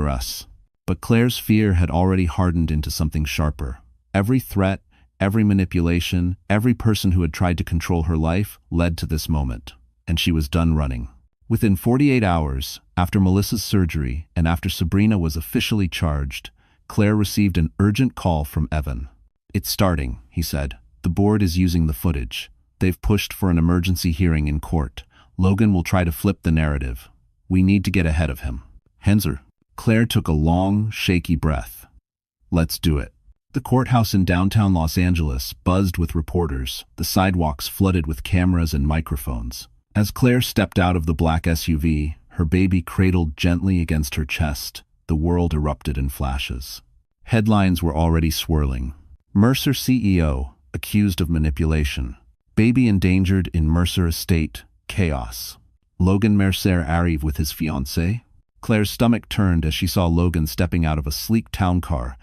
us." But Claire's fear had already hardened into something sharper. Every threat, every manipulation, every person who had tried to control her life led to this moment, and she was done running. Within 48 hours, after Melissa's surgery and after Sabrina was officially charged, Claire received an urgent call from Evan. "It's starting," he said. "The board is using the footage. They've pushed for an emergency hearing in court. Logan will try to flip the narrative. We need to get ahead of him. Henzer. Claire took a long, shaky breath. Let's do it. The courthouse in downtown Los Angeles buzzed with reporters, the sidewalks flooded with cameras and microphones. As Claire stepped out of the black SUV, her baby cradled gently against her chest, the world erupted in flashes. Headlines were already swirling. Mercer CEO, accused of manipulation. Baby endangered in Mercer estate, chaos. Logan Mercer arrive with his fiancée? Claire's stomach turned as she saw Logan stepping out of a sleek town car,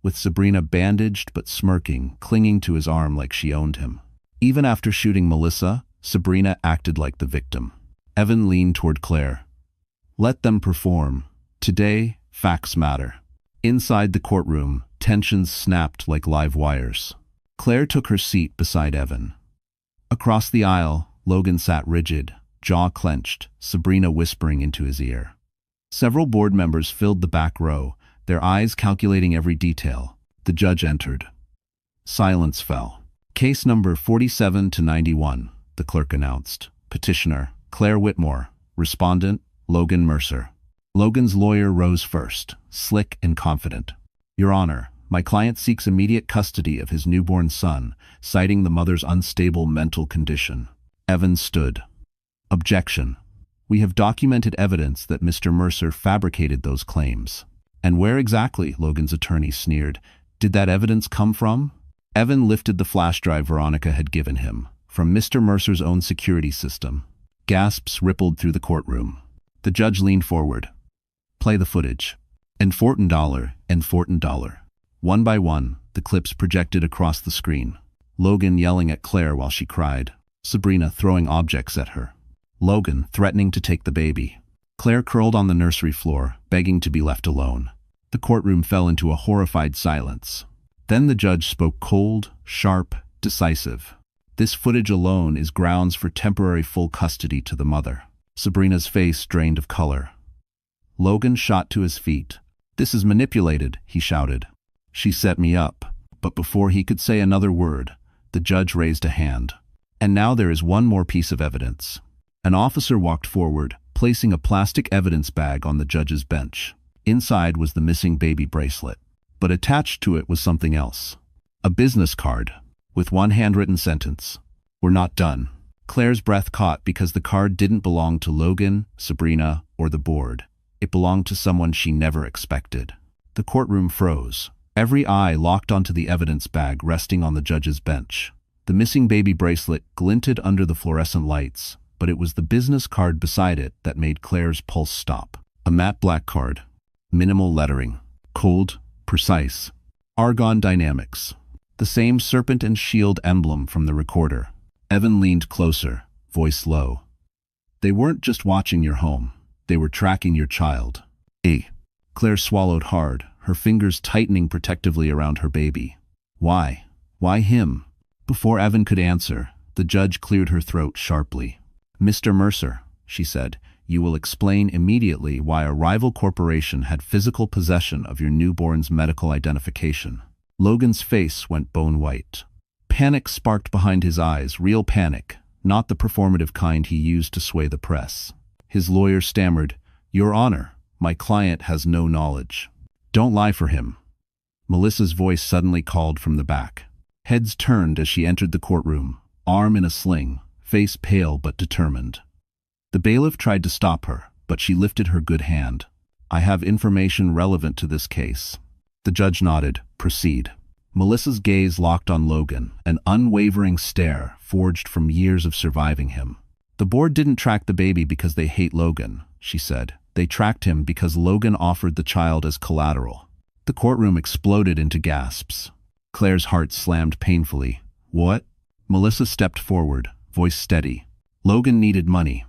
with Sabrina bandaged but smirking, clinging to his arm like she owned him. Even after shooting Melissa, Sabrina acted like the victim. Evan leaned toward Claire. Let them perform. Today, facts matter. Inside the courtroom, tensions snapped like live wires. Claire took her seat beside Evan. Across the aisle, Logan sat rigid, jaw clenched, Sabrina whispering into his ear. Several board members filled the back row, their eyes calculating every detail. The judge entered. Silence fell. Case number 47-91, the clerk announced. Petitioner, Claire Whitmore. Respondent, Logan Mercer. Logan's lawyer rose first, slick and confident. Your Honor, my client seeks immediate custody of his newborn son, citing the mother's unstable mental condition. Evan stood. Objection. We have documented evidence that Mr. Mercer fabricated those claims. And where exactly, Logan's attorney sneered, did that evidence come from? Evan lifted the flash drive Veronica had given him, from Mr. Mercer's own security system. Gasps rippled through the courtroom. The judge leaned forward. Play the footage. And $40. One by one, the clips projected across the screen. Logan yelling at Claire while she cried. Sabrina throwing objects at her. Logan threatening to take the baby. Claire curled on the nursery floor, begging to be left alone. The courtroom fell into a horrified silence. Then the judge spoke cold, sharp, decisive. This footage alone is grounds for temporary full custody to the mother. Sabrina's face drained of color. Logan shot to his feet. This is manipulated, he shouted. She set me up. But before he could say another word, the judge raised a hand. And now there is one more piece of evidence. An officer walked forward, placing a plastic evidence bag on the judge's bench. Inside was the missing baby bracelet. But attached to it was something else. A business card, with one handwritten sentence. We're not done. Claire's breath caught because the card didn't belong to Logan, Sabrina, or the board. It belonged to someone she never expected. The courtroom froze. Every eye locked onto the evidence bag resting on the judge's bench. The missing baby bracelet glinted under the fluorescent lights, but it was the business card beside it that made Claire's pulse stop. A matte black card. Minimal lettering. Cold, precise. Argon Dynamics. The same serpent and shield emblem from the recorder. Evan leaned closer, voice low. They weren't just watching your home. They were tracking your child. Claire swallowed hard, her fingers tightening protectively around her baby. Why? Why him? Before Evan could answer, the judge cleared her throat sharply. Mr. Mercer, she said, you will explain immediately why a rival corporation had physical possession of your newborn's medical identification. Logan's face went bone white. Panic sparked behind his eyes, real panic, not the performative kind he used to sway the press. His lawyer stammered, Your Honor, my client has no knowledge. Don't lie for him. Melissa's voice suddenly called from the back. Heads turned as she entered the courtroom, arm in a sling, face pale but determined. The bailiff tried to stop her, but she lifted her good hand. I have information relevant to this case. The judge nodded. Proceed. Melissa's gaze locked on Logan, an unwavering stare forged from years of surviving him. The board didn't track the baby because they hate Logan, she said. They tracked him because Logan offered the child as collateral. The courtroom exploded into gasps. Claire's heart slammed painfully. What? Melissa stepped forward, voice steady. Logan needed money.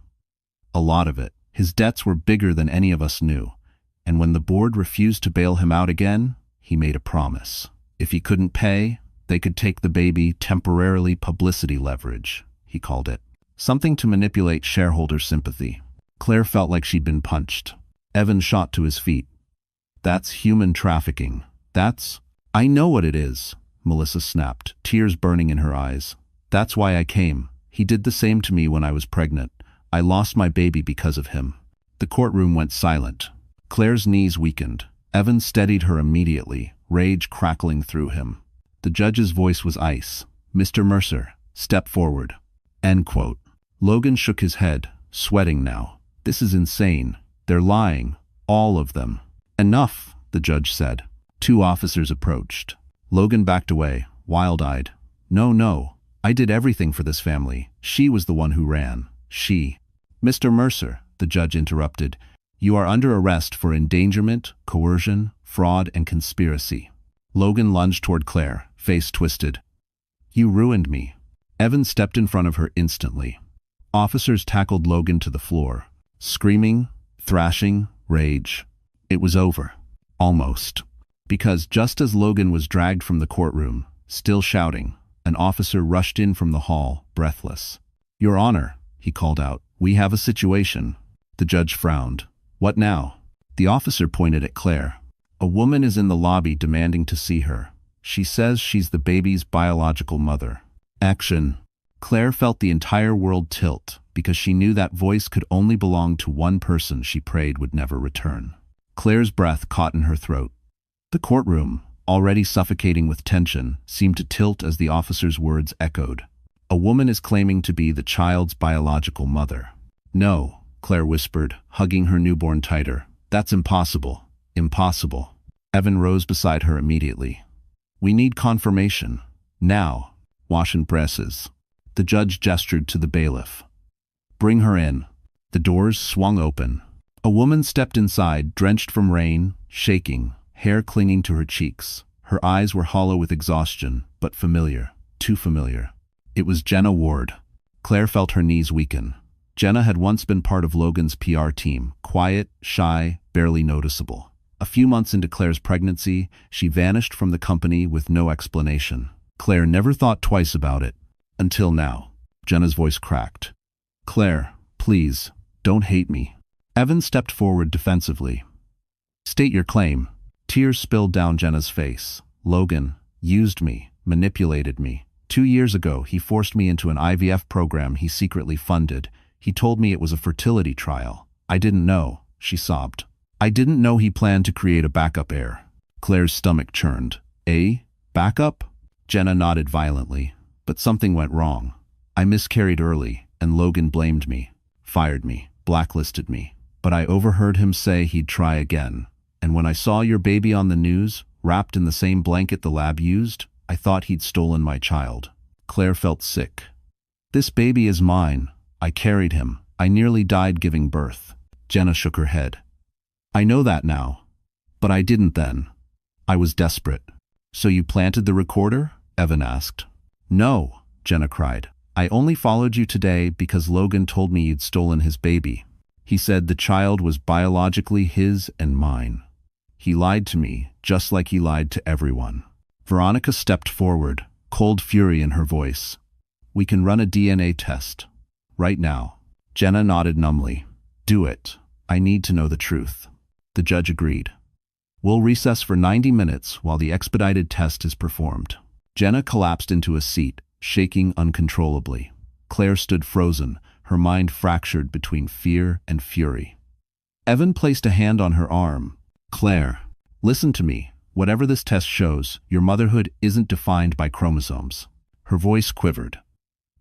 A lot of it. His debts were bigger than any of us knew. And when the board refused to bail him out again, he made a promise. If he couldn't pay, they could take the baby temporarily publicity leverage, he called it. Something to manipulate shareholder sympathy. Claire felt like she'd been punched. Evan shot to his feet. That's human trafficking. I know what it is, Melissa snapped, tears burning in her eyes. That's why I came. He did the same to me when I was pregnant. I lost my baby because of him. The courtroom went silent. Claire's knees weakened. Evan steadied her immediately, rage crackling through him. The judge's voice was ice. "Mr. Mercer, step forward." End quote. Logan shook his head, sweating now. "This is insane. They're lying. All of them." "Enough," the judge said. 2 officers approached. Logan backed away, wild-eyed. No, I did everything for this family. She was the one who ran. She." "Mr. Mercer," the judge interrupted, "you are under arrest for endangerment, coercion, fraud, and conspiracy." Logan lunged toward Claire, face twisted. "You ruined me." Evan stepped in front of her instantly. Officers tackled Logan to the floor. Screaming, thrashing, rage. It was over. Almost. Because just as Logan was dragged from the courtroom, still shouting, an officer rushed in from the hall, breathless. "Your Honor," he called out, "we have a situation." The judge frowned. "What now?" The officer pointed at Claire. "A woman is in the lobby demanding to see her. She says she's the baby's biological mother." Action. Claire felt the entire world tilt because she knew that voice could only belong to one person she prayed would never return. Claire's breath caught in her throat. The courtroom, already suffocating with tension, seemed to tilt as the officer's words echoed. "A woman is claiming to be the child's biological mother." "No," Claire whispered, hugging her newborn tighter. "That's impossible. Impossible." Evan rose beside her immediately. "We need confirmation. Now. Wash and presses." The judge gestured to the bailiff. "Bring her in." The doors swung open. A woman stepped inside, drenched from rain, shaking, hair clinging to her cheeks. Her eyes were hollow with exhaustion, but familiar, too familiar. It was Jenna Ward. Claire felt her knees weaken. Jenna had once been part of Logan's PR team, quiet, shy, barely noticeable. A few months into Claire's pregnancy, she vanished from the company with no explanation. Claire never thought twice about it. Until now. Jenna's voice cracked. "Claire, please, don't hate me." Evan stepped forward defensively. "State your claim." Tears spilled down Jenna's face. "Logan used me, manipulated me. 2 years ago, he forced me into an IVF program he secretly funded. He told me it was a fertility trial. I didn't know," she sobbed. "I didn't know he planned to create a backup heir." Claire's stomach churned. "A backup?" Jenna nodded violently. "But something went wrong. I miscarried early, and Logan blamed me, fired me, blacklisted me. But I overheard him say he'd try again. And when I saw your baby on the news, wrapped in the same blanket the lab used, I thought he'd stolen my child." Claire felt sick. "This baby is mine. I carried him. I nearly died giving birth." Jenna shook her head. "I know that now. But I didn't then. I was desperate." "So you planted the recorder?" Evan asked. "No," Jenna cried. "I only followed you today because Logan told me you'd stolen his baby. He said the child was biologically his and mine. He lied to me, just like he lied to everyone." Veronica stepped forward, cold fury in her voice. "We can run a DNA test. Right now." Jenna nodded numbly. "Do it. I need to know the truth." The judge agreed. "We'll recess for 90 minutes while the expedited test is performed." Jenna collapsed into a seat, shaking uncontrollably. Claire stood frozen, her mind fractured between fear and fury. Evan placed a hand on her arm. "Claire, listen to me. Whatever this test shows, your motherhood isn't defined by chromosomes." Her voice quivered.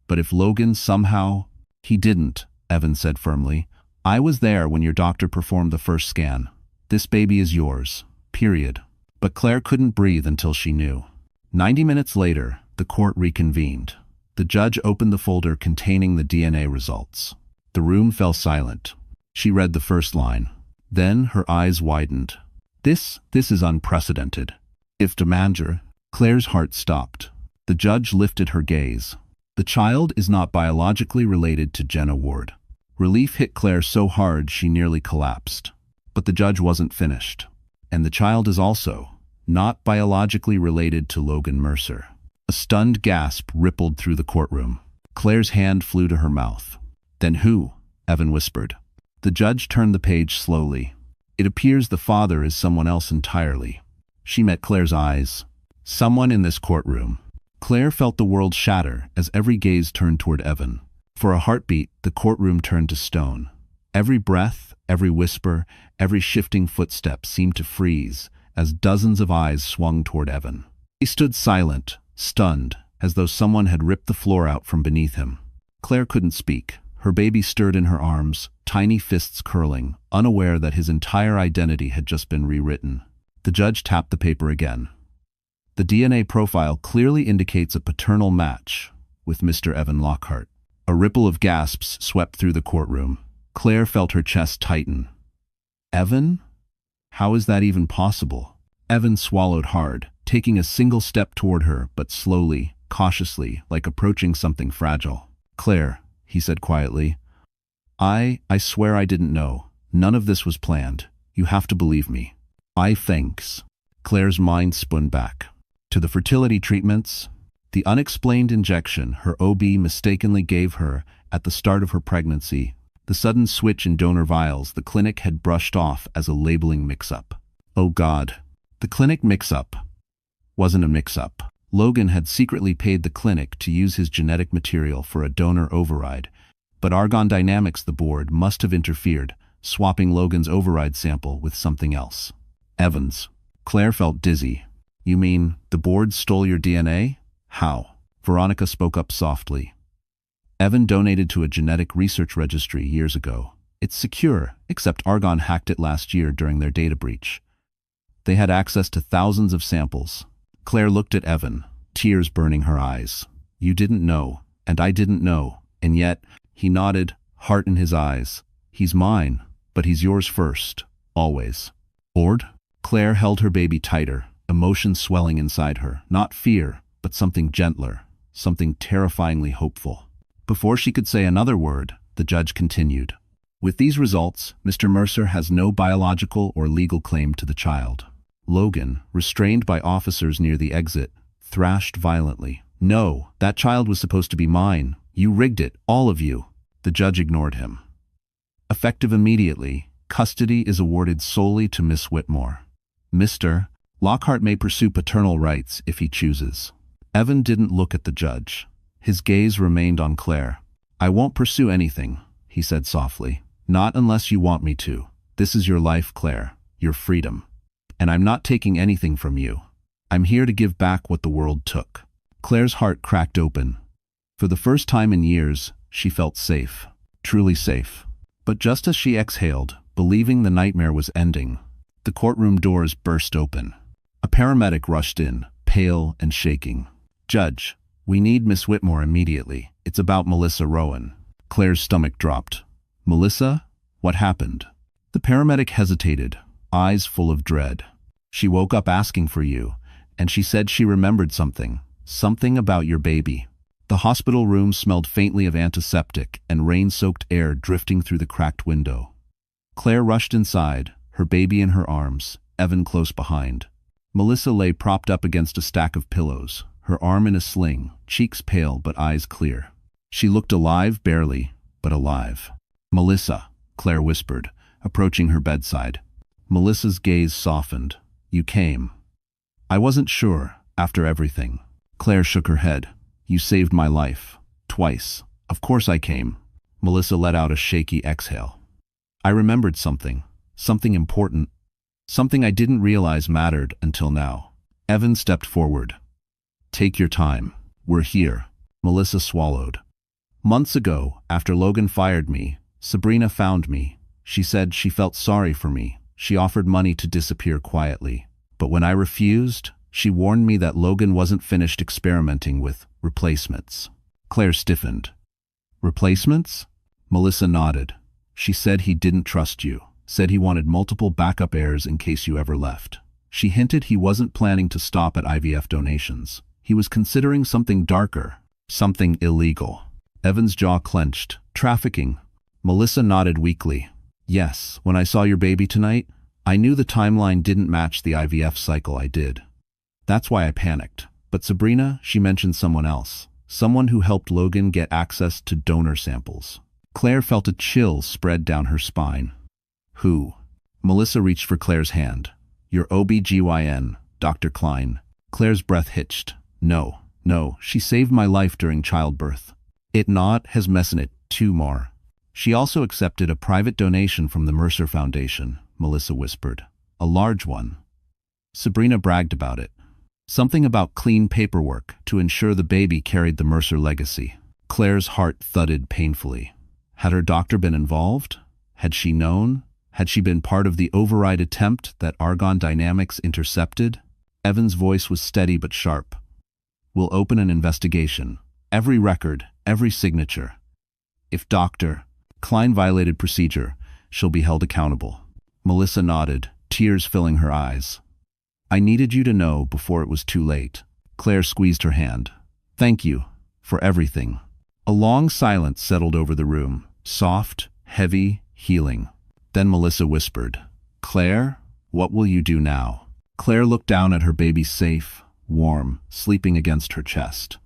"But if Logan somehow—" "He didn't," Evan said firmly. "I was there when your doctor performed the first scan. This baby is yours. Period." But Claire couldn't breathe until she knew. 90 minutes later, the court reconvened. The judge opened the folder containing the DNA results. The room fell silent. She read the first line. Then her eyes widened. This is unprecedented. If Demanger, Claire's heart stopped. The judge lifted her gaze. The child is not biologically related to Jenna Ward. Relief hit Claire so hard she nearly collapsed. But the judge wasn't finished. And the child is also not biologically related to Logan Mercer. A stunned gasp rippled through the courtroom. Claire's hand flew to her mouth. "Then who?" Evan whispered. The judge turned the page slowly. "It appears the father is someone else entirely." She met Claire's eyes. "Someone in this courtroom." Claire felt the world shatter as every gaze turned toward Evan. For a heartbeat, the courtroom turned to stone. Every breath, every whisper, every shifting footstep seemed to freeze as dozens of eyes swung toward Evan. He stood silent, stunned, as though someone had ripped the floor out from beneath him. Claire couldn't speak. Her baby stirred in her arms, tiny fists curling, unaware that his entire identity had just been rewritten. The judge tapped the paper again. The DNA profile clearly indicates a paternal match with Mr. Evan Lockhart. A ripple of gasps swept through the courtroom. Claire felt her chest tighten. Evan? How is that even possible? Evan swallowed hard, taking a single step toward her, but slowly, cautiously, like approaching something fragile. Claire, he said quietly, I swear I didn't know. None of this was planned. You have to believe me. Thanks. Claire's mind spun back. To the fertility treatments, the unexplained injection her OB mistakenly gave her at the start of her pregnancy, the sudden switch in donor vials the clinic had brushed off as a labeling mix-up. Oh God. The clinic mix-up wasn't a mix-up. Logan had secretly paid the clinic to use his genetic material for a donor override, but Argonne Dynamics, the board, must have interfered, swapping Logan's override sample with something else. Evans. Claire felt dizzy. You mean the board stole your DNA? How? Veronica spoke up softly. Evan donated to a genetic research registry years ago. It's secure, except Argonne hacked it last year during their data breach. They had access to thousands of samples. Claire looked at Evan, tears burning her eyes. You didn't know, and I didn't know, and yet, he nodded, heart in his eyes. He's mine, but he's yours first, always. Bored? Claire held her baby tighter, emotion swelling inside her, not fear, but something gentler, something terrifyingly hopeful. Before she could say another word, the judge continued. With these results, Mr. Mercer has no biological or legal claim to the child. Logan, restrained by officers near the exit, thrashed violently. No, that child was supposed to be mine. You rigged it, all of you. The judge ignored him. Effective immediately, custody is awarded solely to Miss Whitmore. Mr. Lockhart may pursue paternal rights if he chooses. Evan didn't look at the judge. His gaze remained on Claire. I won't pursue anything, he said softly. Not unless you want me to. This is your life, Claire, your freedom. And I'm not taking anything from you. I'm here to give back what the world took. Claire's heart cracked open. For the first time in years, she felt safe, truly safe. But just as she exhaled, believing the nightmare was ending, the courtroom doors burst open. A paramedic rushed in, pale and shaking. Judge, we need Miss Whitmore immediately. It's about Melissa Rowan. Claire's stomach dropped. Melissa? What happened? The paramedic hesitated, eyes full of dread. She woke up asking for you, and she said she remembered something. Something about your baby. The hospital room smelled faintly of antiseptic and rain-soaked air drifting through the cracked window. Claire rushed inside, her baby in her arms, Evan close behind. Melissa lay propped up against a stack of pillows, her arm in a sling, cheeks pale but eyes clear. She looked alive barely, but alive. Melissa, Claire whispered, approaching her bedside. Melissa's gaze softened. You came. I wasn't sure, after everything. Claire shook her head. You saved my life. Twice. Of course I came. Melissa let out a shaky exhale. I remembered something. Something important. Something I didn't realize mattered until now. Evan stepped forward. Take your time. We're here. Melissa swallowed. Months ago, after Logan fired me, Sabrina found me. She said she felt sorry for me. She offered money to disappear quietly. But when I refused, she warned me that Logan wasn't finished experimenting with replacements. Claire stiffened. Replacements? Melissa nodded. She said he didn't trust you. Said he wanted multiple backup heirs in case you ever left. She hinted he wasn't planning to stop at IVF donations. He was considering something darker, something illegal. Evan's jaw clenched. Trafficking. Melissa nodded weakly. Yes, when I saw your baby tonight, I knew the timeline didn't match the IVF cycle I did. That's why I panicked. But Sabrina, she mentioned someone else. Someone who helped Logan get access to donor samples. Claire felt a chill spread down her spine. Who? Melissa reached for Claire's hand. Your OB-GYN, Dr. Klein. Claire's breath hitched. No, she saved my life during childbirth. It not has messen it too more. She also accepted a private donation from the Mercer Foundation, Melissa whispered. A large one. Sabrina bragged about it. Something about clean paperwork to ensure the baby carried the Mercer legacy. Claire's heart thudded painfully. Had her doctor been involved? Had she known? Had she been part of the override attempt that Argon Dynamics intercepted? Evan's voice was steady but sharp. We'll open an investigation. Every record, every signature. If Dr. Klein violated procedure, she'll be held accountable. Melissa nodded, tears filling her eyes. I needed you to know before it was too late. Claire squeezed her hand. Thank you for everything. A long silence settled over the room, soft, heavy, healing. Then Melissa whispered, Claire, what will you do now? Claire looked down at her baby safe, warm, sleeping against her chest.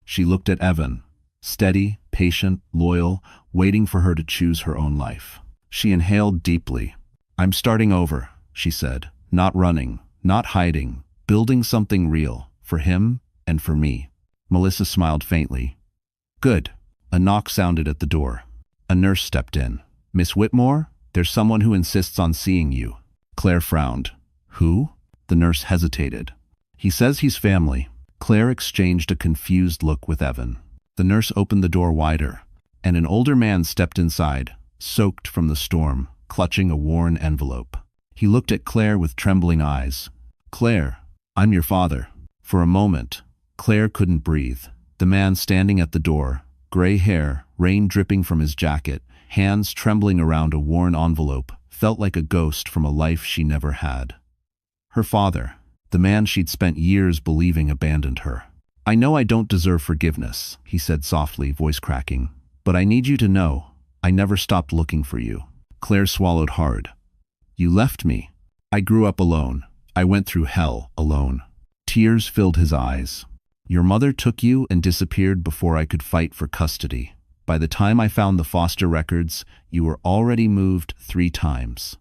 She looked at Evan, steady, patient, loyal, waiting for her to choose her own life. She inhaled deeply. I'm starting over, she said, not running, not hiding, building something real, for him and for me. Melissa smiled faintly. Good. A knock sounded at the door. A nurse stepped in. Miss Whitmore, there's someone who insists on seeing you. Claire frowned. Who? The nurse hesitated. He says he's family. Claire exchanged a confused look with Evan. The nurse opened the door wider, and an older man stepped inside, soaked from the storm, clutching a worn envelope. He looked at Claire with trembling eyes. Claire, I'm your father. For a moment, Claire couldn't breathe. The man standing at the door, gray hair, rain dripping from his jacket, hands trembling around a worn envelope, felt like a ghost from a life she never had. Her father, the man she'd spent years believing abandoned her. I know I don't deserve forgiveness, he said softly, voice cracking, but I need you to know, I never stopped looking for you. Claire swallowed hard. You left me. I grew up alone. I went through hell alone. Tears filled his eyes. Your mother took you and disappeared before I could fight for custody. By the time I found the foster records, you were already moved 3 times.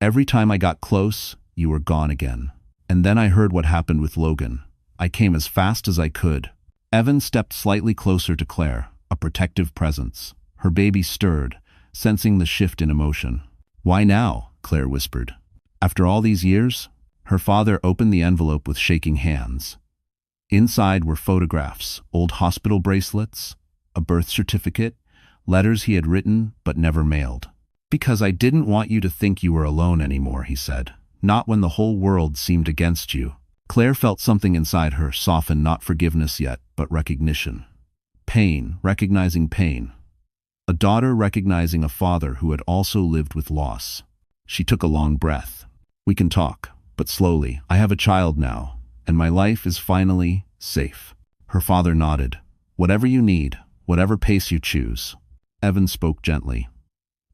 Every time I got close, you were gone again. And then I heard what happened with Logan. I came as fast as I could. Evan stepped slightly closer to Claire, a protective presence. Her baby stirred, sensing the shift in emotion. Why now? Claire whispered. After all these years? Her father opened the envelope with shaking hands. Inside were photographs, old hospital bracelets, a birth certificate, letters he had written but never mailed. Because I didn't want you to think you were alone anymore, he said. Not when the whole world seemed against you. Claire felt something inside her soften, not forgiveness yet, but recognition. Pain, recognizing pain. A daughter recognizing a father who had also lived with loss. She took a long breath. We can talk, but slowly. I have a child now, and my life is finally safe. Her father nodded. Whatever you need, whatever pace you choose. Evan spoke gently.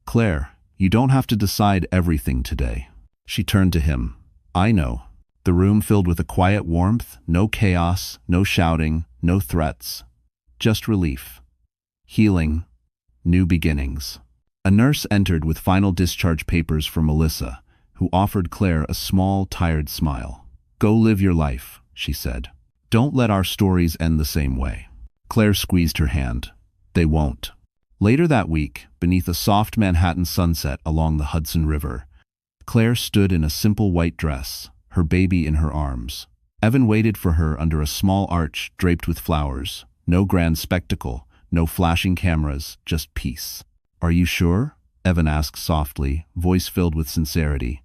Claire, you don't have to decide everything today. She turned to him. I know. The room filled with a quiet warmth, no chaos, no shouting, no threats. Just relief. Healing. New beginnings. A nurse entered with final discharge papers for Melissa, who offered Claire a small, tired smile. Go live your life, she said. Don't let our stories end the same way. Claire squeezed her hand. They won't. Later that week, beneath a soft Manhattan sunset along the Hudson River, Claire stood in a simple white dress, her baby in her arms. Evan waited for her under a small arch draped with flowers. No grand spectacle, no flashing cameras, just peace. Are you sure? Evan asked softly, voice filled with sincerity.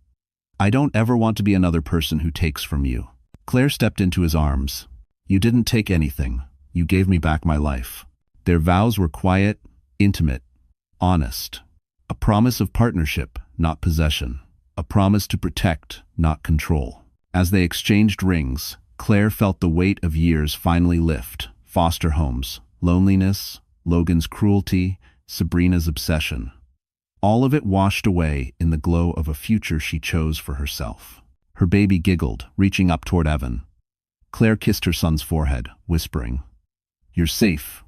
I don't ever want to be another person who takes from you. Claire stepped into his arms. You didn't take anything. You gave me back my life. Their vows were quiet, intimate, honest. A promise of partnership, not possession. A promise to protect, not control. As they exchanged rings, Claire felt the weight of years finally lift. Foster homes, loneliness, Logan's cruelty, Sabrina's obsession. All of it washed away in the glow of a future she chose for herself. Her baby giggled, reaching up toward Evan. Claire kissed her son's forehead, whispering, You're safe.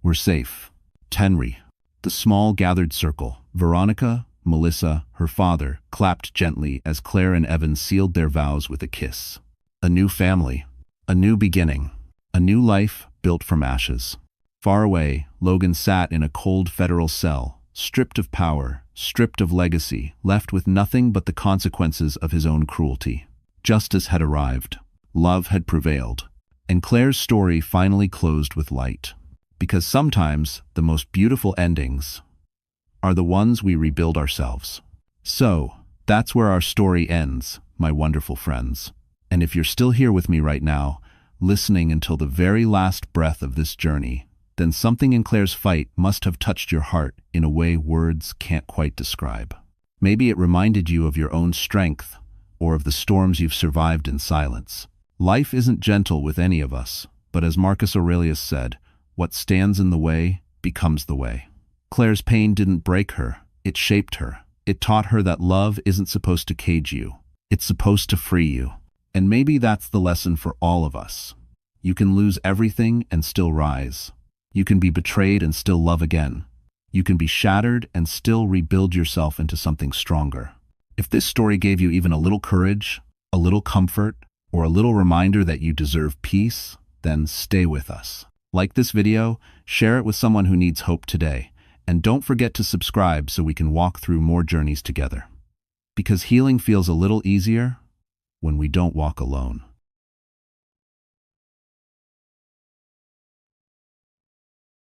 We're safe. Tenry. The small gathered circle, Veronica, Melissa, her father, clapped gently as Claire and Evan sealed their vows with a kiss. A new family. A new beginning. A new life built from ashes. Far away, Logan sat in a cold federal cell, stripped of power, stripped of legacy, left with nothing but the consequences of his own cruelty. Justice had arrived. Love had prevailed. And Claire's story finally closed with light. Because sometimes the most beautiful endings are the ones we rebuild ourselves. So, that's where our story ends, my wonderful friends. And if you're still here with me right now, listening until the very last breath of this journey, then something in Claire's fight must have touched your heart in a way words can't quite describe. Maybe it reminded you of your own strength, or of the storms you've survived in silence. Life isn't gentle with any of us, but as Marcus Aurelius said, what stands in the way becomes the way. Claire's pain didn't break her, it shaped her. It taught her that love isn't supposed to cage you, it's supposed to free you. And maybe that's the lesson for all of us. You can lose everything and still rise. You can be betrayed and still love again. You can be shattered and still rebuild yourself into something stronger. If this story gave you even a little courage, a little comfort, or a little reminder that you deserve peace, then stay with us. Like this video, share it with someone who needs hope today, and don't forget to subscribe so we can walk through more journeys together. Because healing feels a little easier when we don't walk alone.